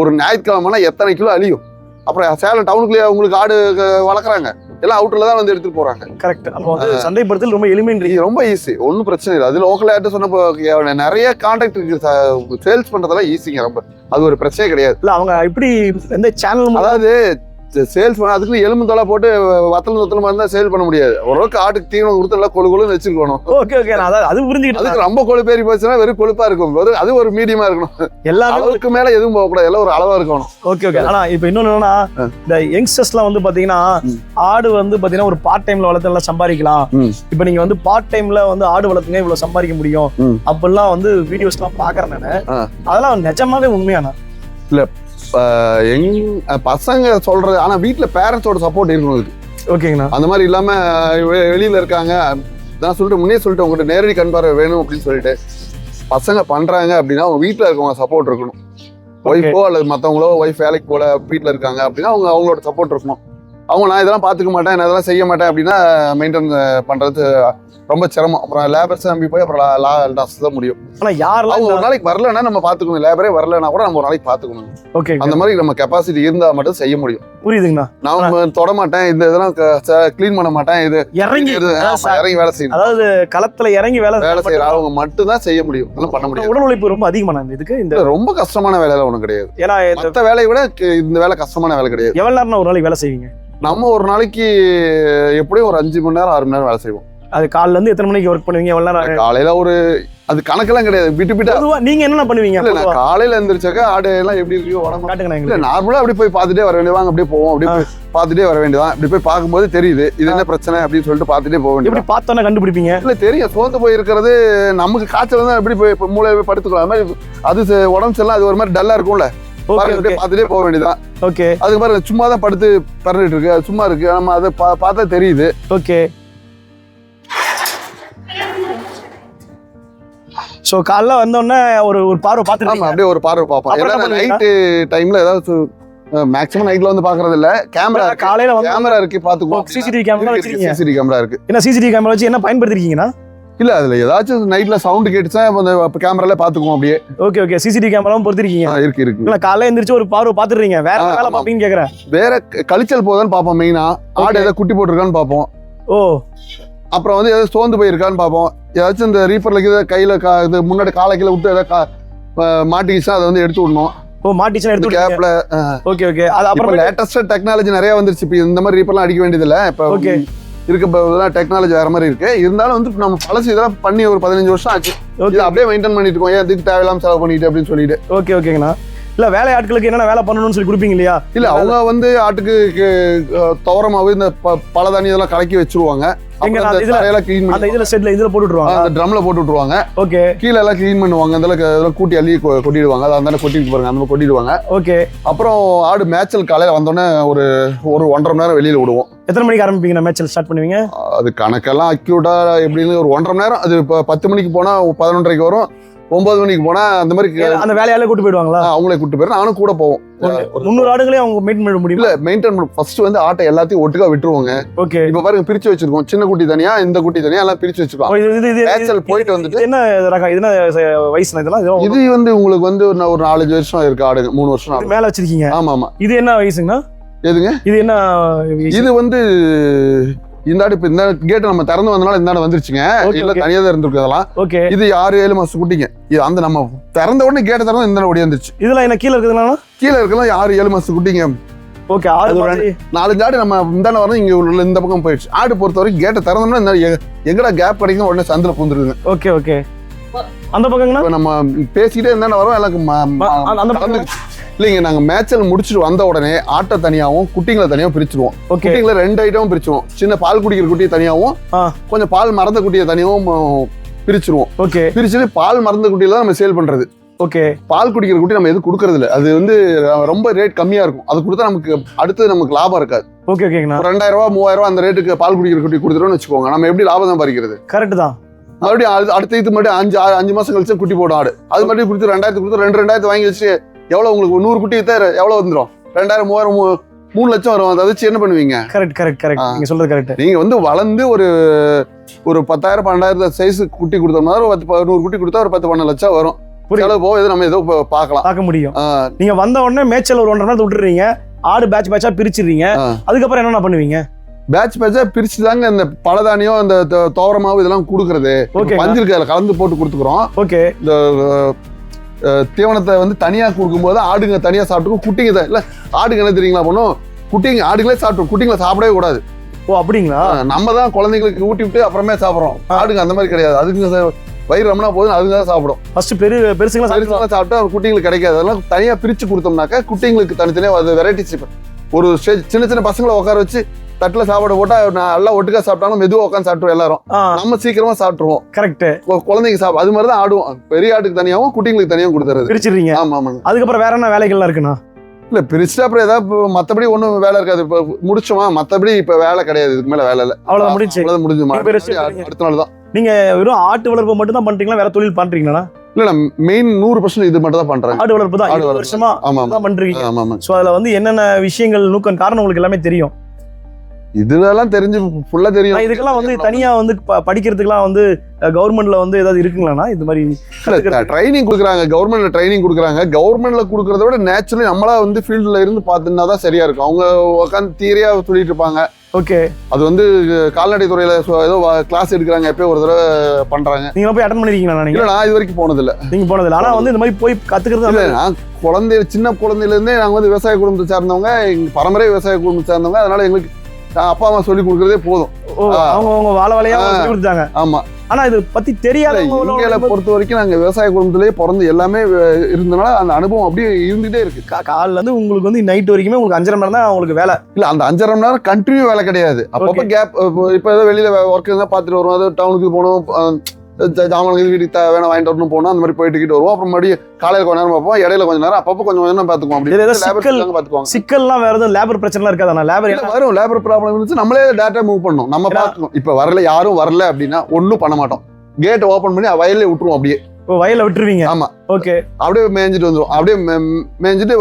ஒரு ஞாயிற்றுக்கிழமைனா எத்தனை கிலோ அழியும். அப்புறம் சேலம் டவுனுக்குள்ளேயே உங்களுக்கு ஆடு வளர்க்குறாங்க, எல்லாம் அவுட்டர்ல தான் வந்து எடுத்துட்டு போறாங்க. கரெக்ட். அப்போ வந்து சந்தைப்படுத்தல் ரொம்ப எளிமைன்றீங்க. ரொம்ப ஈஸி, ஒன்றும் பிரச்சனை இல்லை. அது லோக்கல் ஆட்டு சொன்னப்போ நிறைய கான்டாக்ட் இருக்கு, சேல்ஸ் பண்றதெல்லாம் ஈஸிங்க, ரொம்ப அது ஒரு பிரச்சனை கிடையாது. இல்லை அவங்க இப்படி எந்த சேனல், அதாவது சேல்ஸ் பண்ண அதுக்கு எலும்பு தொலை போட்டு வத்தலும் இருந்தா சேல் பண்ண முடியாது. ஓரளவுக்கு ஆட்டுக்கு தீவனம் கொடுத்து எல்லாம் கொழுன்னு வச்சிருக்கணும். ஓகே ஓகே, அது புரிஞ்சுக்கிட்டு. அதுக்கு ரொம்ப கொழுப்பேறி போச்சுன்னா வெறும் கொழுப்பா இருக்கும், அது ஒரு மீடியமா இருக்கணும். அளவுக்கு மேல எதுவும் போகக்கூடாது, எல்லாம் ஒரு அளவா இருக்கணும். Okay okay. ஆனா இப்ப இன்னொன்னு என்னன்னா, இந்த யங்ஸ்டர்ஸ்லாம் வந்து பாத்தீங்கன்னா ஆடு வந்து பாத்தீங்கன்னா ஒரு பார்ட் டைம்ல வளர்த்து நல்லா சம்பாதிக்கலாம். இப்ப நீங்க வந்து பார்ட் டைம்ல வந்து ஆடு வளர்த்துங்க இவ்வளவு சம்பாதிக்க முடியும் அப்படிலாம் வந்து வீடியோஸ் எல்லாம் பாக்குறேன் நானு. அதெல்லாம் நிஜமாவே உண்மையானா? இல்ல பசங்க சொல்றது, ஆனா வீட்டுல பேரண்ட்ஸோட சப்போர்ட் இருக்கணும் இருக்கு. ஓகேங்கண்ணா. அந்த மாதிரி இல்லாம வெளியில இருக்காங்க, நான் முன்னே சொல்லிட்டு உங்கள்கிட்ட நேரடி கண் பார்வை வேணும் அப்படின்னு சொல்லிட்டு பசங்க பண்றாங்க அப்படின்னா அவங்க வீட்டுல இருக்கவங்க சப்போர்ட் இருக்கணும். ஒய்ஃபோ அல்லது மற்றவங்களோ, ஒய்ஃப் வேலைக்கு போல வீட்டுல இருக்காங்க அப்படின்னா அவங்களோட சப்போர்ட் இருக்கணும். அவங்க நான் இதெல்லாம் பாத்துக்க மாட்டேன், நான் இதெல்லாம் செய்ய மாட்டேன் அப்படின்னா மெயின்டைன் பண்றது ரொம்ப சிரமம். அப்புறம் லேபர்ஸ் நம்பி போய் அப்புறம் லாஸ் தான் முடியும். ஆனா யாரெல்லாம் அவங்க ஒரு நாளைக்கு வரலன்னா நம்ம பாத்துக்கணும், லேபரே வரலன்னா கூட நம்ம ஒரு நாளைக்கு பாத்துக்கணும். ஓகே, அந்த மாதிரி நம்ம கெப்பாசிட்டி இருந்தா மட்டும் செய்ய முடியும். புரியுதுங்கண்ணா. நான் தொட மாட்டேன், இந்த இதெல்லாம் கிளீன் பண்ண மாட்டேன், இது இறங்கி வேலை செய்யணும். அதாவது களத்துல இறங்கி வேலை செய்யற அவங்க மட்டும் தான் செய்ய முடியும், பண்ண முடியும். உடல் உழைப்பு ரொம்ப அதிகமான இதுக்கு இந்த ரொம்ப கஷ்டமான வேலையில ஒண்ணு கிடையாது. ஏன்னா மத்த வேலையை விட இந்த வேலை கஷ்டமான வேலை கிடையாது. எவ்வளவு நேரம் ஒரு நாளைக்கு வேலை செய்வீங்க? நம்ம ஒரு நாளைக்கு எப்படியும் ஒரு 5 மணி நேரம் 6 மணி நேரம் வேலை செய்வோம். அது காலைல இருந்து எத்தனை மணிக்கு ஒர்க் பண்ணுவீங்க? எவ்வளவு நேரம்? காலையில ஒரு அது கணக்கெல்லாம் கிடையாது, விட்டு நீங்க என்ன பண்ணுவீங்க? காலையில எந்திரிச்சாக்கா ஆடு எல்லாம் எப்படி இருக்கு உடம்பு காட்டுங்க. நார்மலா அப்படி போய் பார்த்துட்டே வர வேண்டியவாங்க, அப்படியே போவோம், அப்படியே பார்த்துட்டே வர வேண்டியதான். இப்படி போய் பார்க்கும்போது தெரியுது இது என்ன பிரச்சனை அப்படின்னு சொல்லிட்டு பார்த்துட்டே போக வேண்டியது. எப்படி பார்த்தோன்னா கண்டுபிடிப்பீங்க? இல்ல தெரியும், சோர்ந்து போய் இருக்கிறது நமக்கு காய்ச்சல் தான், எப்படி போய் மூளை போய் படுத்துக்கலாம், அது மாதிரி அது உடம்பு செல்லாம் அது ஒரு மாதிரி டல்லா இருக்கும்ல, பார்த்துட்டே போக வேண்டியதான். ஓகே, அதுக்கு மாதிரி சும்மா தான் படுத்து பரவிட்டு இருக்கு, அது சும்மா இருக்கு, நம்ம அதை பார்த்தா தெரியுது. ஓகே, சோ காலைல வந்தோடனே ஒரு பார்வை பார்த்துக்கலாம். அப்படியே ஒரு பார்வை பார்ப்போம். நைட்டு டைம்ல ஏதாவது மேக்ஸிமம் நைட்ல வந்து பாக்குறது இல்ல, கேமரா காலையில கேமரா இருக்கு பாத்துக்குவோம். சிசிடிவி கேமரா வச்சிருக்கீங்க? சிசிடிவி கேமரா இருக்கு. என்ன சிசிடிவி கேமரா வச்சு என்ன பயன்படுத்திருக்கீங்கன்னா? இல்ல அதுல ஏதாச்சும் நைட்ல சவுண்ட் கேட்டுச்சா அந்த கேமரால பாத்துக்குவோம் அப்படியே. ஓகே ஓகே, சிசிடிவி கேமராவும் பொறுத்திருக்கீங்க? இருக்கு. இல்ல காலைல எந்திரிச்சு ஒரு பார்வை பாத்துறீங்க, வேற வேலை பாப்பீங்கன்னு கேக்குறேன். வேற கழிச்சல் போதான்னு பாப்போம், மெயினா ஆடு ஏதாவது குட்டி போட்டுருக்கான்னு பாப்போம். ஓ, அப்புறம் வந்து ஏதாவது சோர்ந்து போயிருக்கான்னு பார்ப்போம். ஏதாச்சும் இந்த ரீப்பரில் கையில் இது முன்னாடி காலை கீழே விட்டு ஏதாவது மாட்டிக்கிச்சா அதை வந்து எடுத்து விடணும். மாட்டிச்சுன்னா எடுத்து கேப்ல. Okay okay. அது அப்புறம் லேட்டஸ்ட் டெக்னாலஜி நிறைய வந்துருச்சு. இப்போ இந்த மாதிரி ரீப்பர்லாம் அடிக்க வேண்டியதில்லை. இப்போ ஓகே இருக்க டெக்னாலஜி வேற மாதிரி இருக்கு. இருந்தாலும் வந்து நம்ம பழசு இதெல்லாம் பண்ணி ஒரு 15 வருஷம் ஆச்சு. இது அப்படியே மெயின்டைன் பண்ணிட்டு இருக்கோம். ஏன் இதுக்கு தேவையில்லாம செலவு பண்ணிட்டு அப்படின்னு சொல்லிட்டு. ஓகே ஓகேங்கண்ணா. இல்ல வேலை ஆட்களுக்கு என்னென்ன வேலை பண்ணணும்னு சொல்லி கொடுப்பீங்க இல்லையா? இல்ல அவங்க வந்து ஆட்டுக்கு துவரமாவு இந்த பழதானி இதெல்லாம் கலக்கி வச்சிருவாங்க. இதுல போட்டு விட்டுருவாங்க. அந்த ட்ரம்ல போட்டு விட்டுருவாங்க. ஓகே. கீழே எல்லாம் கிளீன் பண்ணுவாங்க. அதெல்லாம் கூட்டி அள்ளி கொட்டிடுவாங்க. அதை அந்த கொட்டிட்டு பாருங்க, அந்த கொட்டிடுவாங்க. ஓகே. அப்புறம் ஆடு மேய்ச்சல் காலையில வந்தோடனே ஒரு 1.5 மணி நேரம் வெளியில விடுவோம். எத்தனை மணிக்கு ஆரம்பிப்பீங்க மேய்ச்சல் ஸ்டார்ட் பண்ணுவீங்க? அது கணக்கெல்லாம் அக்யூட்டா எப்படின்னு ஒரு 1.5 மணி நேரம். அது இப்போ 10 மணிக்கு போனா 11:30 வரும். 9 மணிக்கு போனா அந்த மாதிரி அந்த வேலையால கூட்டு போயிடுவாங்களா? அவங்களே கூட்டு போயிடும். நானும் கூட போவோம். 300 ஆடுகளே அவங்க மெயின்டைன் பண்ண முடியல. மெயின்டைன் பண்ண ஃபர்ஸ்ட் வந்து ஆட்டை எல்லாத்தையும் ஒட்டுக்கா விட்டுருவாங்க. ஓகே. இப்ப பாருங்க பிரிச்சு வச்சிருக்கோம். சின்ன குட்டி தனியா, இந்த குட்டி தனியா எல்லாம் பிரிச்சு வச்சிருக்கோம். மேய்ச்சல் போயிட்டு வந்துட்டு என்ன ரகம், இது என்ன வயசுனா இதெல்லாம்? இது வந்து உங்களுக்கு வந்து ஒரு 4-5 வருஷம் இருக்கு ஆடுங்க. 3 வருஷம் மேல வச்சிருக்கீங்க. ஆமா ஆமா. இது என்ன வயசுங்கண்ணா? எதுங்க இது? என்ன இது வந்து இந்த ஆடு இப்ப இந்த கேட் நம்ம திறந்து வந்தனால இந்த ஆடு வந்துருச்சுங்க. இல்ல தனியா தான் இருந்திருக்கு அதெல்லாம். ஓகே. இது 6-7 மாசம் குட்டிங்க. இது அந்த நம்ம திறந்த உடனே கேட்டை திறந்து இந்த ஓடி வந்துருச்சு. இதெல்லாம் என்ன கீழே இருக்குதுங்களா? கீழே இருக்கலாம் 6-7 மாசம் குட்டிங்க. ஓகே. 4-5 ஆடு நம்ம இந்த வரணும் இங்க உள்ள இந்த பக்கம் போயிடுச்சு. ஆடு பொறுத்த வரைக்கும் கேட்டை திறந்தோம்னா எங்கடா கேப் கிடைக்கும் உடனே சந்தில பூந்துருங்க. Okay okay. அந்த பக்கங்கண்ணா நம்ம பேசிக்கிட்டே இருந்தா வரோம் எல்லாம் இல்லைங்க. நாங்க மேய்ச்சல் முடிச்சுட்டு வந்த உடனே ஆட்டை தனியாவும் குட்டிங்களை தனியாவும் பிரிச்சிருவோம். குட்டிங்களை 2 ஐட்டமும் பிரிச்சிருவோம். சின்ன பால் குடிக்கிற குட்டியை தனியாவும் கொஞ்சம் பால் மறந்த குட்டியை தனியாவும் பிரிச்சிருவோம். ஓகே. பிரிச்சுட்டு பால் மறந்த குட்டியில தான் நம்ம சேல் பண்றது. ஓகே. பால் குடிக்கிற குட்டி நம்ம எதுவும் கொடுக்கறது இல்லை. அது வந்து ரொம்ப ரேட் கம்மியா இருக்கும். அது கொடுத்தா நமக்கு அடுத்து நமக்கு லாபம் இருக்காது. ஓகே ஓகேங்கண்ணா. 2000 ரூபா 3000 அந்த ரேட்டுக்கு பால் குடிக்கிற குட்டி கொடுத்துட்டோம்னு வச்சுக்கோங்க, நம்ம எப்படி லாபம் தான் பறிக்கிறது? கரெக்ட் தான். மறுபடியும் அடுத்த இது மறுபடியும் 5 மாசம் கழிச்சு குட்டி போடும் ஆடு. அது மறுபடியும் கொடுத்து 2000 கொடுத்து 2000 வாங்கி வச்சு எவ்வளவு உங்களுக்கு 100 குட்டி வித்தா எவ்வளவு வந்துடும்? 2000 3000 3 லட்சம் வரும். அதை வச்சு என்ன பண்ணுவீங்க? Correct correct correct. நீங்க சொல்றது கரெக்ட். நீங்க வந்து வளர்ந்து ஒரு 10,000 12,000 சைஸ் குட்டி கொடுத்தோம்னா ஒரு 100 குட்டி கொடுத்தா ஒரு 10-12 லட்சம் வரும். செலவு போக நம்ம ஏதோ பார்க்க முடியும். நீங்க வந்த உடனே மேய்ச்சல் ஒரு 1.5 மணி நேரம் விட்டுறீங்க. ஆடு பேட்ச் பேட்சா பிரிச்சிடுறீங்க. அதுக்கப்புறம் என்ன பண்ணுவீங்க? பேட்ச் பேட்சா பிரிச்சு தாங்க இந்த பழதானியம் இந்த துவரமாவு இதெல்லாம் கொடுக்கறது. பஞ்சிருக்கு அதில் கலந்து போட்டு கொடுத்துக்கிறோம். ஓகே. இந்த தீவனத்தை வந்து தனியா கொடுக்கும்போது ஆடுங்க தனியா சாப்பிட்டுக்கும். குட்டிங்க தான் இல்ல ஆடுங்க என்ன தெரியுங்களா பண்ணும்? குட்டிங்க ஆடுகளே சாப்பிட்டு குட்டிங்களை சாப்பிடவே கூடாது. ஓ அப்படிங்களா? நம்ம தான் குழந்தைங்களுக்கு ஊட்டி விட்டு அப்புறமே சாப்பிட்றோம். ஆடுங்க அந்த மாதிரி கிடையாது. அதுக்கு வயிறு ரமணா போதும் அதுங்க தான் சாப்பிடும். ஃபர்ஸ்ட் பெருசுங்களா சாப்பிட்டா குட்டிங்களுக்கு கிடைக்காது. அதெல்லாம் தனியா பிரிச்சு கொடுத்தோம்னாக்கா குட்டிங்களுக்கு தனித்தனியா வெரைட்டிஸ். ஒரு ஸ்டேஜ் சின்ன சின்ன பசங்களை உட்கார வச்சு தட்டுல சாப்பாடு போட்டா நல்லா ஒட்டுக்கா சாப்பிட்டாலும் மெதுவா உட்காந்து சாப்பிட்டுருவோம் எல்லாரும். நம்ம சீக்கிரமா சாப்பிட்டுருவோம். கரெக்ட். குழந்தைங்க சாப்பிடும். அது மாதிரிதான் ஆடுவோம். பெரிய ஆட்டுக்கு தனியாவும் குட்டிங்களுக்கு தனியாவும் கொடுத்துறது. பிரிச்சிருக்கீங்க. ஆமா ஆமாங்க. அதுக்கப்புறம் வேற என்ன வேலைகள்லாம் இருக்குண்ணா? இல்ல பிரிச்சுட்டு அப்புறம் ஏதாவது மத்தபடி ஒன்றும் வேலை இருக்காது. இப்ப முடிச்சோமா மத்தபடி இப்ப வேலை கிடையாது. இதுக்கு மேல வேலை இல்லை. அவ்வளவுதான் முடிஞ்சு அடுத்த நாள் தான். நீங்க வெறும் ஆட்டு வளர்ப்பு மட்டும் தான் பண்றீங்களா? வேற தொழில் பண்றீங்களா? இல்ல மெயின் 100% இது மட்டும் தான் பண்றேன். ஆடு வளர்ப்பு தான். 20 வருஷமா தான் பண்றீங்க. ஆமா ஆமா. சோ அதுல வந்து என்னென்ன விஷயங்கள் நூக்கம் காரணம் உங்களுக்கு எல்லாமே தெரியும். இதுவெல்லாம் தெரிஞ்சு ஃபுல்லா தெரியும். இதுக்கெல்லாம் வந்து தனியா வந்து படிக்கிறதுக்குலாம் வந்து கவர்மெண்ட்ல வந்து ஏதாவது இருக்குங்களாண்ணா? இது மாதிரி ட்ரைனிங் கொடுக்குறாங்க. கவர்மெண்ட்ல ட்ரைனிங் கொடுக்குறாங்க. கவர்மெண்ட்ல கொடுக்கறத விட நேச்சுரலி நம்மளா வந்து ஃபீல்டுல இருந்து பார்த்துன்னா தான் சரியா இருக்கும். அவங்க உட்காந்து தியரியா சொல்லிட்டு இருப்பாங்க. ஓகே. அது வந்து கால்நடை துறையில ஏதோ கிளாஸ் எடுக்கிறாங்க. எப்பயோ ஒரு தடவை பண்றாங்க. நீங்க போய் அட்டன் பண்ணிருக்கீங்களா? இல்ல நான் இது வரைக்கும் போனதில்லை. நீங்க போனதில்லை. ஆனா வந்து இந்த மாதிரி போய் கத்துக்கிறது இல்லை. நான் சின்ன குழந்தையில இருந்தே நாங்க வந்து விவசாய குடும்பத்தை சார்ந்தவங்க. எங்க பரம்பரை விவசாய குடும்பத்தை சார்ந்தவங்க. அதனால எங்களுக்கு அப்பா அம்மா சொல்லி கொடுக்கறதே போதும். அவங்க வாழ சொல்லி கொடுத்தாங்க. ஆமா. ஆனா இது பத்தி தெரியாத இந்தியாவில பொறுத்த வரைக்கும் நாங்க விவசாய குடும்பத்திலேயே பிறந்து எல்லாமே இருந்தனால அந்த அனுபவம் அப்படியே இருந்துட்டே இருக்கு. காலைல இருந்து உங்களுக்கு வந்து நைட் வரைக்குமே உங்களுக்கு 5.5 மணி நேரம் தான் உங்களுக்கு வேலை. இல்ல அந்த 5.5 மணி நேரம் கண்டினியூ வேலை கிடையாது. அப்பப்போ கேப். இப்ப ஏதோ வெளியில ஒர்க் இருந்தா பாத்துட்டு வருவோம். ஏதோ டவுனுக்கு போகணும், ஜாமான் வீட்டுக்கு தேவையான வாங்கிட்டு வரணும் போனோம். அந்த மாதிரி போயிட்டு வருவோம். அப்புறம் மறுபடியும் காலையில கொஞ்ச நேரம் பார்ப்போம். இடையில கொஞ்ச நேரம் அப்பப்போ கொஞ்சம் நேரம் பாத்துக்குவோம். அப்படி சிக்கல்லாம் வேற எதுவும் லேபர் பிரச்சனை இருக்காது. லேபர் ப்ராப்ளம் இருந்துச்சு. நம்மளே டேட்டா மூவ் பண்ணணும். நம்ம பார்க்கணும். இப்ப வரல யாரும் வரல அப்படின்னா ஒன்னும் பண்ண மாட்டோம். கேட் ஓபன் பண்ணி வயல்ல விட்டுருவோம். அப்படியே வயல்ல விட்டுருவீங்க? ஆமா. ஓகே. அப்படியே மேய்ஞ்சிட்டு வந்துடும். அப்படியே மேய்ஞ்சிட்டு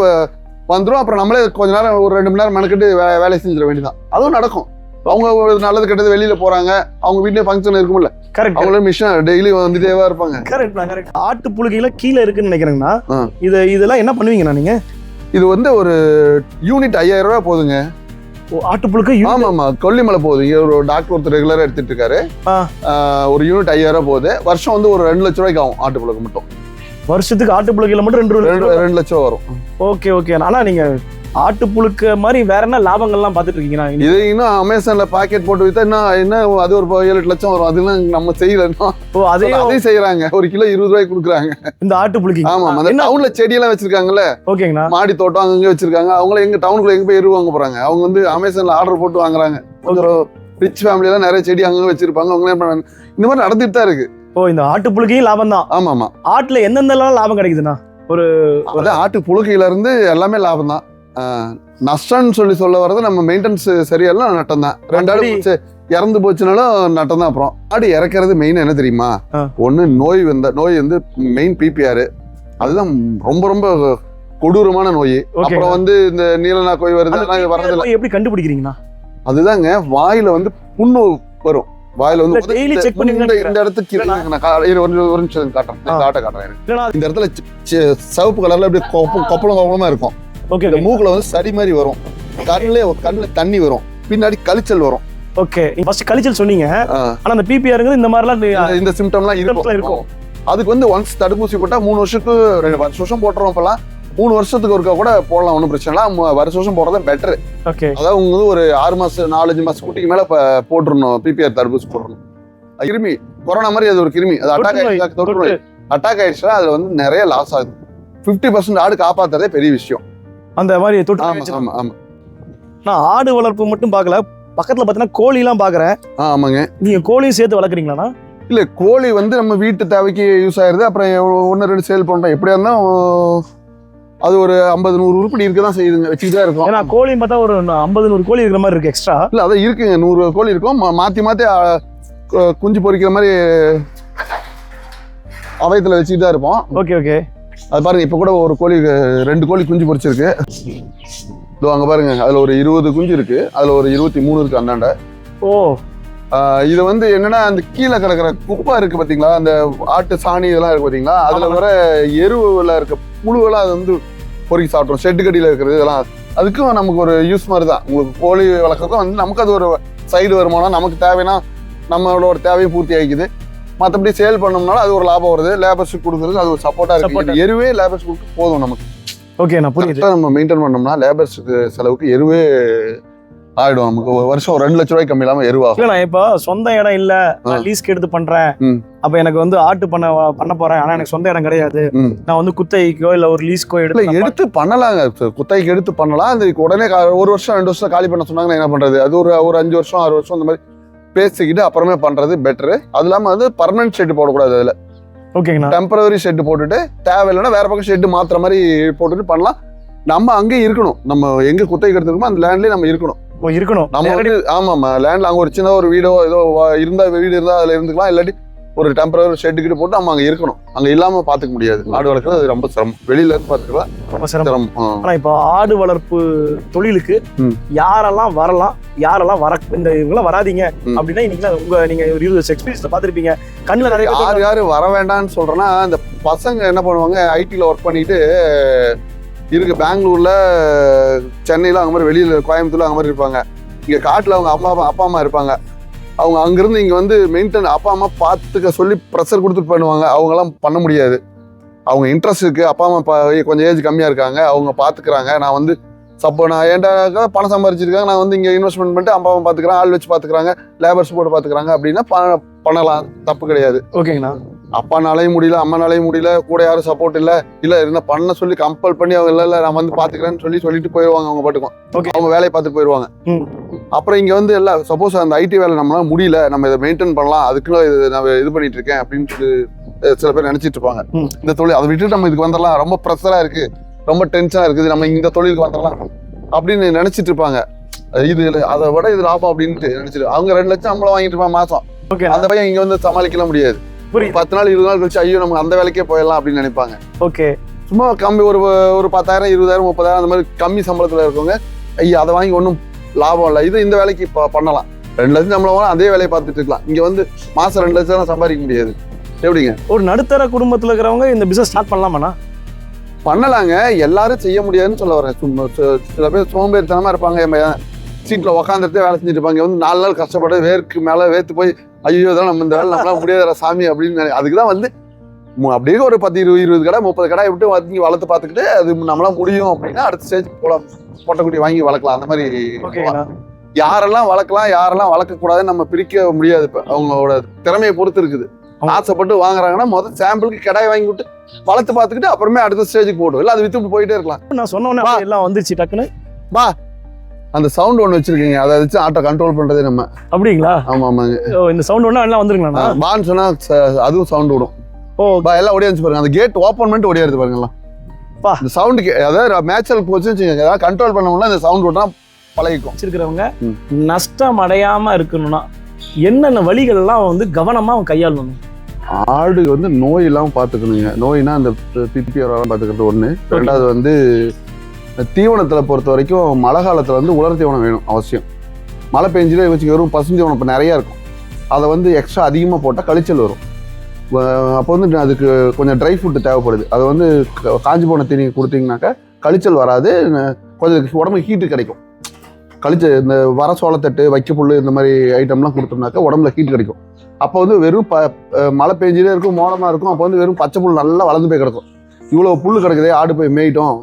வந்துடும். அப்புறம் நம்மளே கொஞ்ச நேரம் ஒரு 2 மணி நேரம் மெனக்கிட்டு வேலை செஞ்சிட வேண்டியதான். அதுவும் நடக்கும். அவங்க நல்லது கெட்டது வெளியில போறாங்க. அவங்க வீட்லயே ஃபங்க்ஷன் இருக்கும்ல. கரெக்ட். அவங்களே மிஷின் டெய்லி வந்துட்டேவா இருப்பாங்க. Correct correct. ஆட்டு புழுக்கையில கீழே இருக்குன்னு நினைக்கிறேங்கண்ணா. இதெல்லாம் என்ன பண்ணுவீங்கண்ணா நீங்க? இது வந்து ஒரு யூனிட் 5000 ரூபாய் போதுங்க. ஆட்டுப்புழுக்கு ஆமா ஆமா கொல்லிமலை போகுது. இங்க ஒரு டாக்டர் ஒருத்தர் ரெகுலரா எடுத்துட்டு இருக்காரு. ஒரு யூனிட் 5000 போகுது. வருஷம் வந்து ஒரு 2 லட்சம் ரூபாய்க்கு ஆகும் ஆட்டுப்புழுக்கு மட்டும். வருஷத்துக்கு ஆட்டுப்புழுக்கையில மட்டும் 2 லட்சம் வரும். Okay okay. ஆனா நீங்க ஆட்டுப்புழுக்க மாதிரி வேற என்ன லாபங்கள்லாம் பார்த்துட்டு இருக்கீங்கன்னா? இது இன்னும் அமேசான்ல பாக்கெட் போட்டு வித்தா என்ன அது ஒரு 7-8 லட்சம் வரும். அதெல்லாம் நம்ம செய்யல. அதையும் செய்யறாங்க. ஒரு கிலோ 20 ரூபாய்க்கு கொடுக்குறாங்க இந்த ஆட்டுப்புழுக்கு. ஆமா அந்த டவுன்ல செடியெல்லாம் வச்சிருக்காங்கல்ல, ஓகேங்கண்ணா, மாடி தோட்டம் அங்கங்க வச்சிருக்காங்க. அவங்கள எங்க டவுனுக்குள்ள எங்க போய் எரு வாங்க போறாங்க? அவங்க வந்து அமேசான்ல ஆர்டர் போட்டு வாங்குறாங்க. கொஞ்சம் ரிச் ஃபேமிலி எல்லாம் நிறைய செடி அங்கங்க வச்சிருப்பாங்க. அவங்களே இந்த மாதிரி நடந்துட்டு தான் இருக்கு. இந்த ஆட்டுப்புழுக்கையும் லாபம் தான். ஆமா ஆமா. ஆட்டுல எந்தெந்தெல்லாம் லாபம் கிடைக்குதுண்ணா? அதான் ஆட்டுப்புழுக்கையில இருந்து எல்லாமே லாபம் தான். நஷ்டம்னு சொல்ல வர்றது நம்ம மெயின்டெனன்ஸ் சரியாலாம் நட்டம் தான். 2 ஆடு இறந்து போச்சுனாலும் நட்டம் தான். அப்புறம் ஆடு இறக்குறது மெயின் என்ன தெரியுமா? ஒண்ணு நோய் வந்து மெயின் பிபிஆர். அதுதான் ரொம்ப ரொம்ப கொடூரமான நோய். அப்புறம் வந்து இந்த நீலநாக்கோய் வருது வரதுல எப்படி கண்டுபிடிக்கிறீங்களா? அதுதாங்க வாயில வந்து புண்ணு வரும். வாயில வந்து இந்த இடத்துக்கு ஒரு நிமிஷம் காட்டுறேன். இந்த இடத்துல சிவப்பு கலர்ல அப்படியே கொப்பளமா இருக்கும். இந்த மூக்குல வந்து சரி மாதிரி வரும். கண்ணுல தண்ணி வரும். பின்னாடி கழிச்சல் வரும். ஓகே, ஃபர்ஸ்ட் கழிச்சல் சொன்னீங்க. ஆனா அந்த பிபிஆர்ங்கிறது இந்த மாதிரிலாம் இந்த சிம்டம்லாம் இருக்கும். அதுக்கு வந்து ஒன்ஸ் தடுப்பூசி போட்டா 3 வருஷத்துக்கு 2 வருஷம் போட்டுறோம். இப்பெல்லாம் 3 வருஷத்துக்கு ஒருக்கா கூட போடலாம், ஒன்றும் பிரச்சனை இல்லை. வருஷம் போடுறது பெட்டர். ஓகே, அதாவது உங்களுக்கு ஒரு 6 மாசம் 4-5 மாசம் குட்டிக்கு மேல போட்டுருணும். பிபிஆர் தடுப்பூசி போடணும். கிருமி கொரோனா மாதிரி அது ஒரு கிருமி. அது அட்டாக் ஆயிடுச்சுன்னா அதுல வந்து நிறைய லாஸ் ஆகுது. 50% ஆடு காப்பாத்துறதே பெரிய விஷயம். அந்த மாதிரி நான் ஆடு வளர்ப்பு மட்டும் பார்க்கல, பக்கத்துல பாத்தீங்கன்னா கோழி எல்லாம் பாக்குறேன். ஆமாங்க. நீங்க கோழியும் சேர்த்து வளர்க்குறீங்களா? இல்ல, கோழி வந்து நம்ம வீட்டு தேவைக்கு யூஸ் ஆயிருது. அப்புறம் 1-2 சேல் பண்றோம். எப்படியா இருந்தாலும் அது ஒரு 50-100 உருப்படி இருக்கதான் செய்யுதுங்க, வச்சுக்கிட்டே இருக்கும். ஏன்னா கோழியும் பார்த்தா ஒரு 50-100 கோழி இருக்கிற மாதிரி இருக்கு எக்ஸ்ட்ரா. இல்ல அதான் இருக்குங்க, 100 கோழி இருக்கும். மாத்தி குஞ்சு பொறிக்கிற மாதிரி அவயத்துல வச்சுக்கிட்டு தான் இருப்போம். Okay okay. அது பாருங்க, இப்ப கூட ஒரு கோழி 2 கோழி குஞ்சு பொறிச்சிருக்கு. இதோ அங்க பாருங்க, அதுல ஒரு 20 குஞ்சு இருக்கு. அதுல ஒரு 23 இருக்கு அந்தாண்ட. ஓ, இது வந்து என்னன்னா, அந்த கீழே கிடக்குற குப்பை இருக்கு பாத்தீங்களா, அந்த ஆட்டு சாணி இதெல்லாம் இருக்கு பாத்தீங்களா, அதுல வர எருவுல இருக்க புழுவெல்லாம் அது வந்து பொறுக்கி சாப்பிட்றோம். ஷெட்டு கடியில இருக்கிறது இதெல்லாம் அதுக்கும் நமக்கு ஒரு யூஸ் மாதிரி தான். உங்களுக்கு கோழி வளர்க்கறதும் வந்து நமக்கு அது ஒரு சைடு வருமானம். நமக்கு தேவைன்னா நம்மளோட ஒரு தேவையும் பூர்த்தி ஆகிக்குது. மற்றபடி சேல் பண்ணோம்னாலும் அது ஒரு லாபம் வருது. லேபர்ஸுக்கு கொடுக்குறது அது ஒரு சப்போர்ட்டா இருக்கு. எருவே லேபர்ஸ் கொடுத்து போதும் நமக்கு. ஓகே, நான் புரியுது. நம்ம மெயின்டைன் பண்ணோம்னா லேபர்ஸுக்கு செலவுக்கு எருவே ஆயிடும். நமக்கு ஒரு வருஷம் 2 லட்சம் ரூபாய்க்கு கம்மி இல்லாம எருவாகும். நான் இப்போ சொந்த இடம் இல்ல, லீஸ்க்கு எடுத்து பண்றேன். அப்ப எனக்கு வந்து ஆட்டு பண்ண போறேன். ஆனா எனக்கு சொந்த இடம் கிடையாது. நான் வந்து குத்தகைக்கோ இல்ல ஒரு லீஸ்க்கோ எடுத்து பண்ணலாங்க. குத்தகைக்கு எடுத்து பண்ணலாம். அது உடனே 1 வருஷம் 2 வருஷம் காலி பண்ண சொன்னாங்கன்னா என்ன பண்றது? அது ஒரு 5 வருஷம் 6 வருஷம் அந்த மாதிரி பேசிக்கிட்டு அப்புறமே பண்றது பெட்டர். அது இல்லாம வந்து பர்மனன்ட் ஷெட் போடக்கூடாது. அதுல ஓகேங்களா, டெம்பரரி ஷெட் போட்டுட்டு தேவையில்லைன்னா வேற பக்கம் ஷெட் மாத்துற மாதிரி போட்டுட்டு பண்ணலாம். நம்ம அங்கேயே இருக்கணும். நம்ம எங்க குத்தகைக்கு எடுத்துருக்கோமோ அந்த லேண்ட்லயே நம்ம இருக்கணும். நம்ம வந்து ஆமாமா லேண்ட்ல அங்க ஒரு சின்ன ஒரு வீடோ ஏதோ வீடு இருந்தா அதுல இருந்துக்கலாம். இல்லாட்டி ஒரு டெம்பரரி ஷெட் கிட்ட போட்டு நம்ம அங்க இருக்கணும். அங்க இல்லாம பாத்துக்க முடியாது. ஆடு வளர்க்கறது அது ரொம்ப சிரமம். வெளியில இருந்து பாத்துக்கலாம் ரொம்ப சிரமம். ஆனா இப்போ ஆடு வளர்ப்பு தொழிலுக்கு யாரெல்லாம் வரலாம், யாரெல்லாம் இந்த இவங்களாம் வராதீங்க அப்படின்னா இன்னைக்கு நீங்க ஒரு 20 எக்ஸ்பீரியன்ஸ்ல பாத்திருப்பீங்க. கண்ணுல நிறைய யாரு வர வேண்டாம்னு சொல்றேன்னா, இந்த பசங்க என்ன பண்ணுவாங்க, ஐடில ஒர்க் பண்ணிட்டு இருக்கு, பெங்களூர்ல சென்னையில அங்க மாதிரி, வெளியில கோயம்புத்தூர்ல அங்க மாதிரி இருப்பாங்க. இங்க காட்டுல அவங்க அப்பா அம்மா இருப்பாங்க. அவங்க அங்கிருந்து இங்க வந்து மெயின்டைன் அப்பா அம்மா பார்த்துக்க சொல்லி ப்ரெஷர் கொடுத்துட்டு பண்ணுவாங்க. அவங்கெல்லாம் பண்ண முடியாது. அவங்க இன்ட்ரெஸ்ட் இருக்கு. அப்பா அம்மா கொஞ்சம் ஏஜ் கம்மியா இருக்காங்க, அவங்க பாத்துக்கிறாங்க. நான் வந்து நான் ஏன்டா பணம் சம்பாரிச்சிருக்காங்க, நான் வந்து இங்க இன்வெஸ்ட்மெண்ட் பண்ணிட்டு அப்பா அம்மா பாத்துக்கிறேன், ஆள் வச்சு பாத்துக்கிறாங்க, லேபர்ஸ் போட்டு பாத்துக்கிறாங்க அப்படின்னா பண்ணலாம், தப்பு கிடையாது. ஓகேங்கண்ணா. அப்பானாலையும் முடியல, அம்மானாலையும் முடியல, கூட யாரும் சப்போர்ட் இல்ல இருந்தா பண்ண சொல்லி கம்பல் பண்ணி அவங்க இல்ல நான் வந்து பாத்துக்கிறேன்னு சொல்லிட்டு போயிடுவாங்க. அவங்க பாட்டுக்கும் அவங்க வேலையை பார்த்துட்டு போயிடுவாங்க. அப்புறம் இங்க வந்து சப்போஸ் அந்த ஐடி வேலை நம்மளால முடியல, நம்ம இதை மெயின்டைன் பண்ணலாம், அதுக்குள்ள நான் இது பண்ணிட்டு இருக்கேன் அப்படின்னு சில பேர் நினைச்சிட்டு இருப்பாங்க. இந்த தொழில் அதை விட்டுட்டு நம்ம இதுக்கு வந்துடலாம், ரொம்ப ப்ரெஷரா இருக்கு, ரொம்ப டென்ஷனா இருக்குது, நம்ம இந்த தொழிலுக்கு வந்துடலாம் அப்படின்னு நினைச்சிட்டு இருப்பாங்க. இது அதை விட இது லாபம் அப்படின்ட்டு நினைச்சிட்டு அவங்க 2 லட்சம் சம்பளம் வாங்கிட்டு இருப்பாங்க மாசம். அந்த பையன் இங்க வந்து சமாளிக்கலாம் முடியாது. 10 நாள் 20 நாள் கழிச்சு ஐயோ நம்ம அந்த வேலைக்கே போயிடலாம் அப்படின்னு நினைப்பாங்க. ஓகே, சும்மா கம்மி ஒரு 10,000 20,000 30,000 அந்த மாதிரி கம்மி சம்பளத்துல இருக்கவங்க ஐயா அதை வாங்கி ஒன்றும் லாபம் இல்லை, இது இந்த வேலைக்கு பண்ணலாம். 2 லட்சம் சம்பளம் அதே வேலையை பார்த்துட்டு இருக்கலாம். இங்க வந்து மாசம் 2 லட்சம் சம்பாதிக்க முடியாது. எப்படிங்க? ஒரு நடுத்தர குடும்பத்துல இருக்கிறவங்க இந்த பிசினஸ் ஸ்டார்ட் பண்ணலாமாண்ணா? பண்ணலாங்க, எல்லாரும் செய்ய முடியாதுன்னு சொல்ல வரேன். சில பேர் சோம்பேறித்தனமா இருப்பாங்க. சீட்டில் உக்காந்துட்டு வேலை செஞ்சுட்டு இருப்பாங்க. வந்து 4 நாள் கஷ்டப்பட்டு வேர்க்கு மேலே வேர்த்து போய் ஐயோ இதெல்லாம் நம்ம இந்த வேலை நம்மளால முடியாத சாமி அப்படின்னு அதுக்கு தான் வந்து அப்படியே ஒரு 10 20 கடை 30 கடை விட்டு வாங்கி வளர்த்து பார்த்துக்கிட்டு அது நம்மளால முடியும் அப்படின்னா அடுத்த ஸ்டேஜ் போகலாம். பொட்டைக்குட்டி வாங்கி வளர்க்கலாம். அந்த மாதிரி யாரெல்லாம் வளர்க்கலாம் யாரெல்லாம் வளர்க்கக்கூடாதுன்னு நம்ம பிரிக்க முடியாது. இப்போ அவங்களோட திறமையை பொறுத்து இருக்குது. ஆசைப்பட்டு வாங்குறாங்கன்னா முதல் சாம்பிளுக்கு கிடாய் வாங்கி விட்டு வளர்த்து பார்த்துக்கிட்டு அப்புறமே அடுத்த ஸ்டேஜுக்கு போடும். இல்லை அது வித்து போயிட்டே இருக்கலாம். நான் சொன்ன உடனே எல்லாம் வந்துருச்சு டக்குன்னு. வா அந்த சவுண்ட் ஒன்று வச்சிருக்கீங்க, அதை வச்சு ஆட்டோ கண்ட்ரோல் பண்றதே நம்ம. அப்படிங்களா? ஆமா ஆமாங்க. இந்த சவுண்ட் ஒண்ணா எல்லாம் வந்துருங்களா? பான்னு சொன்னா அதுவும் சவுண்ட் விடும். பா எல்லாம் ஓடியாச்சு பாருங்க. அந்த கேட் ஓப்பன் பண்ணிட்டு ஓடியாருது பாருங்கலாம். இந்த சவுண்டுக்கு அதாவது மேட்சல் போச்சுன்னு வச்சுக்கோங்க, ஏதாவது கண்ட்ரோல் பண்ணோம்னா இந்த சவுண்ட் விட்டா பழகிக்கும். வச்சிருக்கிறவங்க நஷ்டம் அடையாம இருக்கணும்னா என்னென்ன வழிகள் எல்லாம் வந்து கவனமா அவன் கையாளணும்? ஆடு வந்து நோய் இல்லாமல் பார்த்துக்கணுங்க. நோய்னா அந்த பிபி வராமல் பார்த்துக்கிறது ஒன்று. ரெண்டாவது வந்து தீவனத்தில் பொறுத்த வரைக்கும் மழை காலத்தில் வந்து உலர் தீவனம் வேணும் அவசியம். மழை பெஞ்சிலே வச்சுக்க வெறும் பசுந்தீவனம் இப்போ நிறையா இருக்கும். அதை வந்து எக்ஸ்ட்ரா அதிகமாக போட்டால் கழிச்சல் வரும். அப்போ வந்து அதுக்கு கொஞ்சம் ட்ரை ஃபுட்டு தேவைப்படுது. அதை வந்து காஞ்சி போன தீனி கொடுத்தீங்கன்னாக்கா கழிச்சல் வராது, கொஞ்சம் உடம்புக்கு ஹீட்டு கிடைக்கும். இந்த வர சோளத்தட்டு வைக்கப்புல் இந்த மாதிரி ஐட்டம்லாம் கொடுத்தோம்னாக்கா உடம்புல ஹீட் கிடைக்கும். அப்போ வந்து வெறும் மழை பெஞ்சிலே இருக்கும், மோடமாக இருக்கும். அப்போ வந்து வெறும் பச்சை புல் நல்லா வளர்ந்து போய் கிடக்கும். இவ்வளோ புல் கிடக்குதே, ஆடு போய் மேய்ட்டோம்,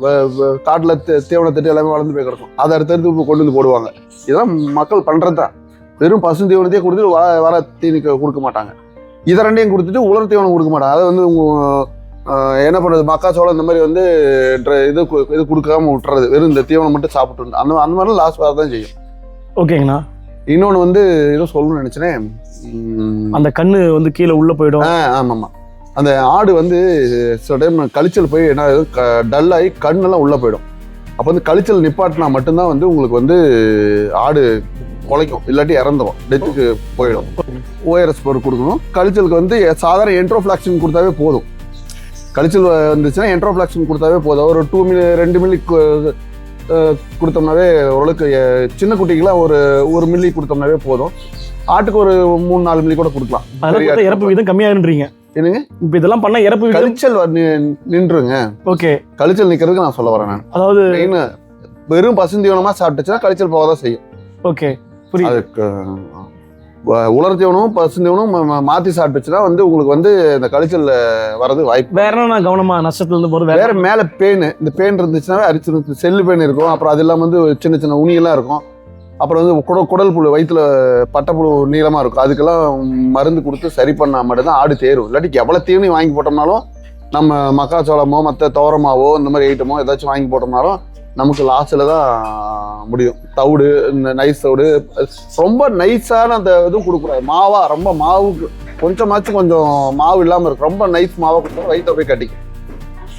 காட்டில் தீவனத்தட்டு எல்லாமே வளர்ந்து போய் கிடக்கும். அதை அடுத்தடுத்து கொண்டு வந்து போடுவாங்க. இதெல்லாம் மக்கள் பண்ணுறது தான். வெறும் பசு தீவனத்தையே கொடுத்துட்டு வர தீனி கொடுக்க மாட்டாங்க. இதை ரெண்டையும் கொடுத்துட்டு உலர் தீவனம் கொடுக்க மாட்டாங்க. அதை வந்து என்ன பண்ணுறது, மக்காச்சோளம் இந்த மாதிரி வந்து இது கொடுக்காம விட்டுறது, வெறும் இந்த தீவனம் மட்டும் சாப்பிட்டு அந்த மாதிரிலாம் லாஸ் வர தான் செய்யும். ஓகேங்கண்ணா. இன்னொன்று வந்து ஏதோ சொல்லணும்னு நினச்சினேன். அந்த கண்ணு வந்து கீழே உள்ளே போயிடும். ஆமாம்மா. அந்த ஆடு வந்து சில டைம் கழிச்சல் போய் என்ன டல் ஆகி கண்ணெல்லாம் உள்ளே போயிடும். அப்போ வந்து கழிச்சல் நிப்பாட்டினா மட்டும்தான் வந்து உங்களுக்கு வந்து ஆடு குலைக்கும், இல்லாட்டி இறந்துடும், டெத்துக்கு போயிடும். ஓஆர்எஸ் பொருள் கொடுக்கணும். கழிச்சலுக்கு வந்து சாதாரண என்ட்ரோஃப்ளாக்சின் கொடுத்தாவே போதும். கழிச்சல் வந்துச்சுன்னா என்ட்ரோஃப்ளாக்சின் கொடுத்தாவே போதும். ஒரு 2 மில்லி கொடுத்தோம்னாவே ஓரளவுக்கு சின்ன குட்டிக்கெல்லாம் ஒரு 1 மில்லி கொடுத்தோம்னாவே போதும். ஆட்டுக்கு ஒரு 3-4 மில்லி கூட கொடுக்கலாம். இறப்பு வீதம் கம்மியாகின்றீங்க. என்னங்க இப்போ இதெல்லாம் பண்ணா இறப்பு கழிச்சல் நின்றுங்க. ஓகே, கழிச்சல் நிற்கிறதுக்கு நான் சொல்ல வரேன். நான் அதாவது வெறும் பசுந்தீவனமா சாப்பிட்டுச்சுன்னா கழிச்சல் போக தான் செய்யும். ஓகே, புரியுது. அதுக்கு உலர் தீவனமும் பசுந்தீவனும் மாற்றி சாப்பிட்டுச்சுன்னா வந்து உங்களுக்கு வந்து இந்த கழிச்சல் வரது வாய்ப்பு. வேற என்ன கவனமா நஷ்டத்துல இருந்து போகிறது? வேற மேலே பேன், இந்த பேன் இருந்துச்சுன்னா அரிச்சு செல்லு பேன் இருக்கும். அப்புறம் அது இல்லாமல் வந்து சின்ன சின்ன உணியெல்லாம் இருக்கும். அப்புறம் வந்து குடல் புழு, வயிற்றுல பட்டைப்புழு நீளமாக இருக்கும். அதுக்கெல்லாம் மருந்து கொடுத்து சரி பண்ணால் மட்டும்தான் ஆடு தேரும். இல்லாட்டி எவ்வளோ தீவனம் வாங்கி போட்டோம்னாலும், நம்ம மக்காச்சோளமோ மற்ற துவரமாவோ இந்த மாதிரி ஐட்டமோ ஏதாச்சும் வாங்கி போட்டோம்னாலும் நமக்கு லாஸ்ட்டில் தான் முடியும். தவிடு, இந்த நைஸ் தவிடு, ரொம்ப நைஸான அந்த இதுவும் கொடுக்கூடாது. மாவா ரொம்ப மாவுக்கு கொஞ்சம் மாவு இல்லாமல் இருக்கும். ரொம்ப நைஸ் மாவாக கொடுத்தா வயிற்ற போய் கட்டிக்கும்.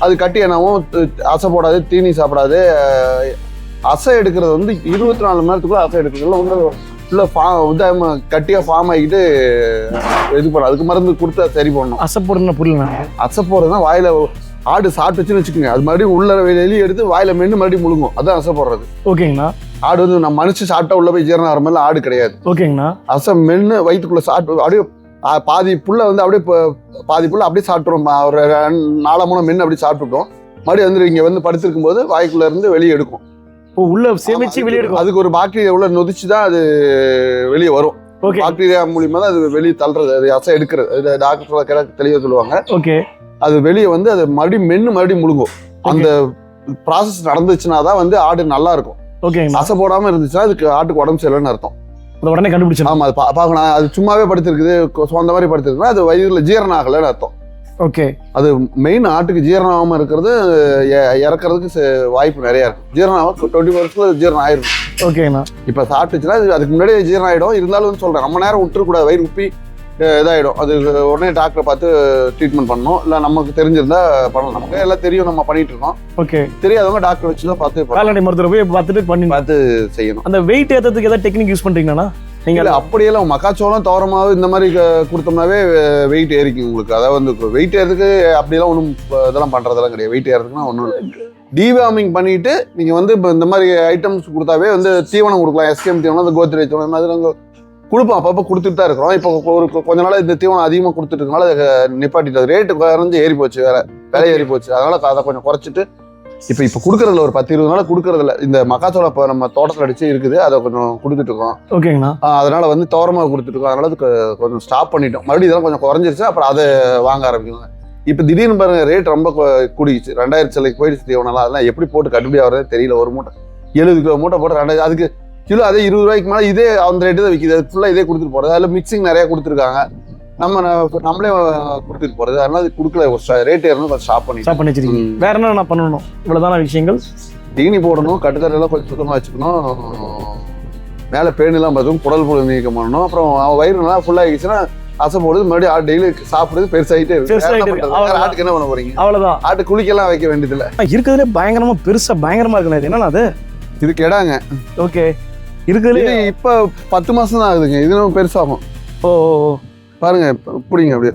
அது கட்டி என்னவும் அசை போடாது, தீனி சாப்பிடாது. அசை எடுக்கிறது வந்து 24 மணி நேரத்துக்குள்ள அசை எடுக்கிறதுல வந்து ஃபுல்லாக கட்டியாக ஃபார்ம் ஆகிட்டு இது பண்ணணும். அதுக்கு மருந்து கொடுத்து சரி பண்ணணும். அசை போடுறதுனா புரியல. அசை போடுறது தான் வாயில ஆடு சாப்பிட்டுச்சுன்னு வச்சுக்கோங்க, அது மறுபடியும் உள்ள வெளியே எடுத்து வாயில மென்று மறுபடியும் முழுங்கும். அதான் அசை போடுறது. ஓகேங்கண்ணா. ஆடு வந்து நம்ம மனுஷன் சாப்பிட்டா உள்ள போய் ஜீரணம் ஆகிற மாதிரி ஆடு கிடையாது. ஓகேங்கண்ணா. அசை மென்று வயிற்றுக்குள்ள சாப்பிட்டு அப்படியே பாதி புல்ல வந்து அப்படியே பாதி புல்ல அப்படியே சாப்பிட்டுரும். ஒரு 4-3 மென்று அப்படியே சாப்பிட்டுட்டோம். மறுபடியும் வந்து இங்கே வந்து படுத்திருக்கும் போது வாய்க்குள்ள இருந்து வெளியே எடுக்கும். உள்ள சேமிச்சு வெளியே எடுக்கும். அதுக்கு ஒரு பாக்டீரியா உள்ள நொதிச்சு தான் அது வெளியே வரும். பாக்டீரியா மூலியமா தான் அது வெளியே தள்ளுறது, அது அசை எடுக்கிறது. டாக்டர் தெளிவாக சொல்லுவாங்க. ஓகே, அது வெளியே வந்து அது மறுபடியும் முழுங்கும். அந்த ப்ராசஸ் நடந்துச்சுன்னா தான் வந்து ஆடு நல்லா இருக்கும். ஓகே, அசை போடாம இருந்துச்சுன்னா அதுக்கு ஆட்டுக்கு உடம்பு சரியில்லைன்னு அர்த்தம். உடனே கண்டுபிடிச்சோம். ஆமா, அது பார்க்கணும். அது சும்மாவே படுத்திருக்குது, சொந்த மாதிரி படுத்திருக்குன்னா அது வயிறுல ஜீரணம் ஆகலைன்னு அர்த்தம். ஓகே, அது மெயின் ஆட்டுக்கு ஜீரணம் ஆகாம இருக்கிறது இறக்குறதுக்கு வாய்ப்பு நிறைய இருக்கு. ஜீரணம் ஆகும் 20 வருஷத்துல ஜீரணம் ஆயிரும். ஓகேண்ணா. இப்ப சாப்பிட்டுச்சுன்னா அதுக்கு முன்னாடியே ஜீரணம் ஆயிடும். இருந்தாலும் சொல்றேன், ரொம்ப நேரம் விட்டுறக்கூடாது. வயிறு உப்பி இதாயிடும். அது உடனே டாக்டரை பார்த்து ட்ரீட்மெண்ட் பண்ணணும். இல்லை நமக்கு தெரிஞ்சிருந்தா பண்ணலாம். நமக்கு எல்லாம் தெரியும், நம்ம பண்ணிட்டு இருக்கோம். ஓகே, தெரியாதவங்க டாக்டர் வச்சு தான் பார்த்து கால்நடை மருத்துவரை போய் பார்த்து செய்யணும். அந்த வெயிட் ஏற்றதுக்கு ஏதாவது டெக்னிக் யூஸ் பண்றீங்களா? நீங்கள் அப்படியெல்லாம் மக்காச்சோளம் துவரமாவு இந்த மாதிரி கொடுத்தோம்னாவே வெயிட் ஏறிக்கும் உங்களுக்கு. அதாவது வந்து வெயிட் ஏறதுக்கு அப்படியெல்லாம் ஒன்றும் இதெல்லாம் பண்ணுறதெல்லாம் கிடையாது. வெயிட் ஏறதுக்குன்னா ஒன்றும் டிவார்மிங் பண்ணிட்டு நீங்கள் வந்து இப்போ இந்த மாதிரி ஐட்டம்ஸ் கொடுத்தாவே வந்து தீவனம் கொடுக்கலாம். எஸ்கேம் தீவனம், அந்த கோத்திரை தீவனம், இந்த மாதிரி நாங்கள் கொடுப்போம். அப்பப்போ கொடுத்துட்டு தான் இருக்கிறோம். இப்போ ஒரு கொஞ்ச நாள் இந்த தீவனம் அதிகமாக கொடுத்துட்டு இருக்கனால அதை நிப்பாட்டிட்டு ரேட்டு குறைஞ்சு ஏறி போச்சு, வேற விலை ஏறி போச்சு. அதனால அதை கொஞ்சம் குறைச்சிட்டு இப்போ கொடுக்கறதுல ஒரு 10-20 நாள் கொடுக்கறதுல இந்த மக்காச்சோளம் இப்போ நம்ம தோட்டத்தில் அடிச்சு இருக்குது, அதை கொஞ்சம் கொடுத்துட்டு இருக்கோம். ஓகேங்கண்ணா. அதனால வந்து தோரமாக கொடுத்துட்டு இருக்கோம். அதனால அதுக்கு கொஞ்சம் ஸ்டாப் பண்ணிட்டோம். மறுபடியும் இதெல்லாம் கொஞ்சம் குறைஞ்சிருச்சு, அப்புறம் அதை வாங்க ஆரம்பிக்குங்க. இப்போ திடீர்னு பாருங்க ரேட் ரொம்ப கூடிச்சு, 2000 சிலைக்கு போயிடுச்சு தீவனம்லாம். அதெல்லாம் எப்படி போட்டு கட்டுப்படி ஆகிறதே தெரியல. ஒரு மூட்டை 70 கிலோ மூட்டை போட்டு 2000, அதுக்கு கிலோ அதே 20 ரூபாய்க்கு மேலே இதே அந்த ரேட்டு தான் விற்கிது. அது ஃபுல்லாக இதே கொடுத்துட்டு போகிறது. அதில் மிக்சிங் நிறையா கொடுத்துருக்காங்க, நம்மளே கொடுத்துட்டு போகிறது. அதனால அது கொடுக்கல, ரேட் ஏறணும் கொஞ்சம் ஸ்டாப் பண்ணி வச்சிருக்கீங்க. வேற என்ன நான் பண்ணணும்? இவ்வளோதான விஷயங்கள். தீனி போடணும், கட்டுத்தரையெல்லாம் கொஞ்சம் சுத்தமாக வச்சுக்கணும், மேலே பேனெல்லாம் பார்த்துக்கணும், குடல் புழு நீக்கம் பண்ணணும். அப்புறம் வயிறு நல்லா ஃபுல்லாகிடுச்சுன்னா அசை போடுது, மறுபடியும் டெய்லி சாப்பிடுறது பெருசாகிட்டே இருக்கு. ஆட்டுக்கு என்ன பண்ண போறீங்க? அவ்வளோதான். ஆட்டு குளிக்கெல்லாம் வைக்க வேண்டியதில்லை. இருக்கிறதுலே பயங்கரமா பெருசா பயங்கரமா இருக்குண்ணா. இது என்னன்னா அது? இது கெடாங்க. ஓகே. இருக்கிறதுலே இப்போ 10 மாசம் தான் ஆகுதுங்க. இது நம்ம பெருசாகும். ஓ பாருங்க இப்படிங்க, அப்படியே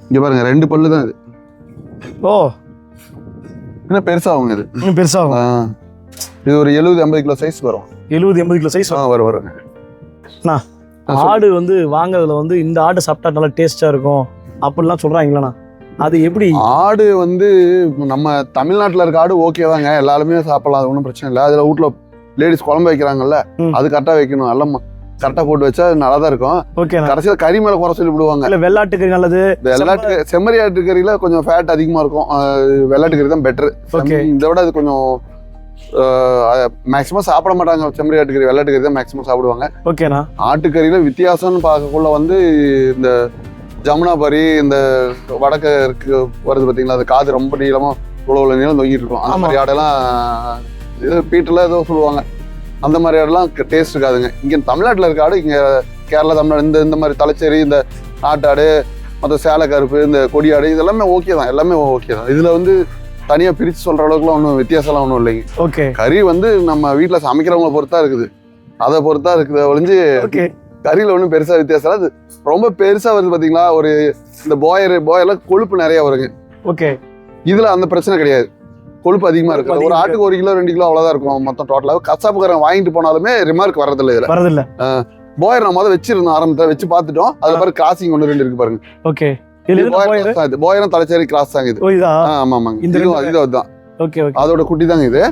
இங்க பாருங்க 2 பல்லு தான் இது. ஓ என்ன பெருசாகுங்க. இது இன்னும் பெருசாகும். இது ஒரு 70-80 கிலோ சைஸ் வரும். 70-80 கிலோ சைஸ் வரும். ஆடு வந்து வாங்குறதுல வந்து இந்த ஆடு சாப்பிட்டா நல்லா டேஸ்டா இருக்கும் அப்படிலாம் சொல்றாங்களா? அது எப்படி? ஆடு வந்து நம்ம தமிழ்நாட்டில் இருக்க ஆடு ஓகே தாங்க, எல்லாருமே சாப்பிடலாம், அது ஒன்றும் பிரச்சனை இல்லை. அதில் வீட்டில் லேடிஸ் குழம்பு வைக்கிறாங்கல்ல, அது கரெக்டாக வைக்கணும், எல்லாம் கரெக்டாக போட்டு வச்சா நல்லா தான் இருக்கும். ஓகே. கடைசியில் கறி மேலே குறை சொல்லி விடுவாங்க. இல்லை வெள்ளாட்டு கறி நல்லது. வெள்ளாட்டு செம்மறி ஆட்டு கறியில கொஞ்சம் ஃபேட் அதிகமாக இருக்கும். வெள்ளாட்டு கறி தான் பெட்ரு. இதை விட அது கொஞ்சம் மேக்ஸிமம் சாப்பிட மாட்டாங்க. செம்மறி ஆட்டுக்கறி, வெள்ளாட்டு கறி தான் மேக்ஸிமம் சாப்பிடுவாங்க. ஓகேண்ணா. ஆட்டுக்கறியில வித்தியாசம்னு பார்க்கக்குள்ள வந்து இந்த ஜமுனாபாரி, இந்த வடக்கு இருக்கு வருது பார்த்தீங்களா, அது காது ரொம்ப நீளமாக உள்ள நீளம் தொங்கிட்டு இருக்கும். அந்த மாதிரி ஆடெல்லாம் இது பீட்டில் ஏதோ சொல்லுவாங்க, அந்த மாதிரி ஆடெல்லாம் டேஸ்ட் இருக்காதுங்க. இங்கே தமிழ்நாட்டில் இருக்க ஆடு, இங்கே கேரளா, தமிழ்நாடு இந்த மாதிரி தலைச்சேரி, இந்த நாட்டாடு, மற்ற சேலை கருப்பு, இந்த கொடியாடு, இதெல்லாமே ஓகே தான், எல்லாமே ஓகே தான். இதில் வந்து தனியாக பிரித்து சொல்கிற அளவுக்குலாம் ஒன்றும் வித்தியாசம்லாம் ஒன்றும் இல்லைங்க. ஓகே. கறி வந்து நம்ம வீட்டில் சமைக்கிறவங்களை பொறுத்தா இருக்குது, அதை பொறுத்தா இருக்குது ஒழிஞ்சு கறியில் ஒன்றும் பெருசாக வித்தியாசம். அது ரொம்ப பெருசாக வருது பார்த்தீங்களா, ஒரு இந்த போயர்லாம் கொழுப்பு நிறையா வருங்க. ஓகே. இதில் அந்த பிரச்சனை கிடையாது, கொழுப்பு அதிகமாக இருக்குது. ஒரு ஆட்டுக்கு 1 கிலோ 2 கிலோ அவ்வளோதான் இருக்கும் மொத்தம் டோட்டலாக. கசாப்புக்காரன் வாங்கிட்டு போனாலுமே ரிமார்க் வரதில்லை. இதில் வரதில்லை. போயர் நம்ம அதை வச்சிருந்தோம், ஆரம்பத்தில் வச்சு பார்த்துட்டோம். அதில் பாரு கிராசிங் 1-2 இருக்கு பாருங்க. ஓகே. போயரும் தலைச்சேரி கிராஸ் தாங்க இது. ஆமா ஆமாங்க, இதுதான். அதோட குட்டி தாங்க இது.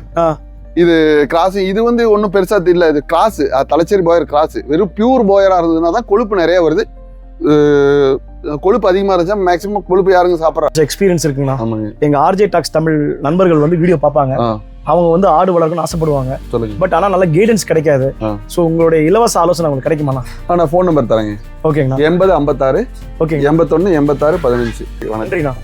இது கிராஸ். இது வந்து ஒன்றும் பெருசா தெரியல, இது கிராஸ், தலைச்சேரி போயர் கிராஸ். வெறும் பியூர் போயரா இருந்ததுன்னா தான் கொழுப்பு நிறைய வருது. கொழுப்பு அதிகமா இருந்துச்சா மேக்ஸிமம் கொழுப்பு யாருங்க சாப்பிட்றாங்க. எக்ஸ்பீரியன்ஸ் இருக்குங்களா? எங்க ஆர்ஜே டாக்ஸ் தமிழ் நண்பர்கள் வந்து வீடியோ பார்ப்பாங்க, அவங்க வந்து ஆடு வளர்க்கணும்னு ஆசைப்படுவாங்க. பட் ஆனால் நல்ல கைடன்ஸ் கிடைக்காது. ஸோ உங்களுடைய இலவச ஆலோசனை உங்களுக்கு கிடைக்குமாண்ணா? நான் ஃபோன் நம்பர் தரேங்க. ஓகேங்கண்ணா. 80 56 ஓகே 81 86 15. நன்றிண்ணா.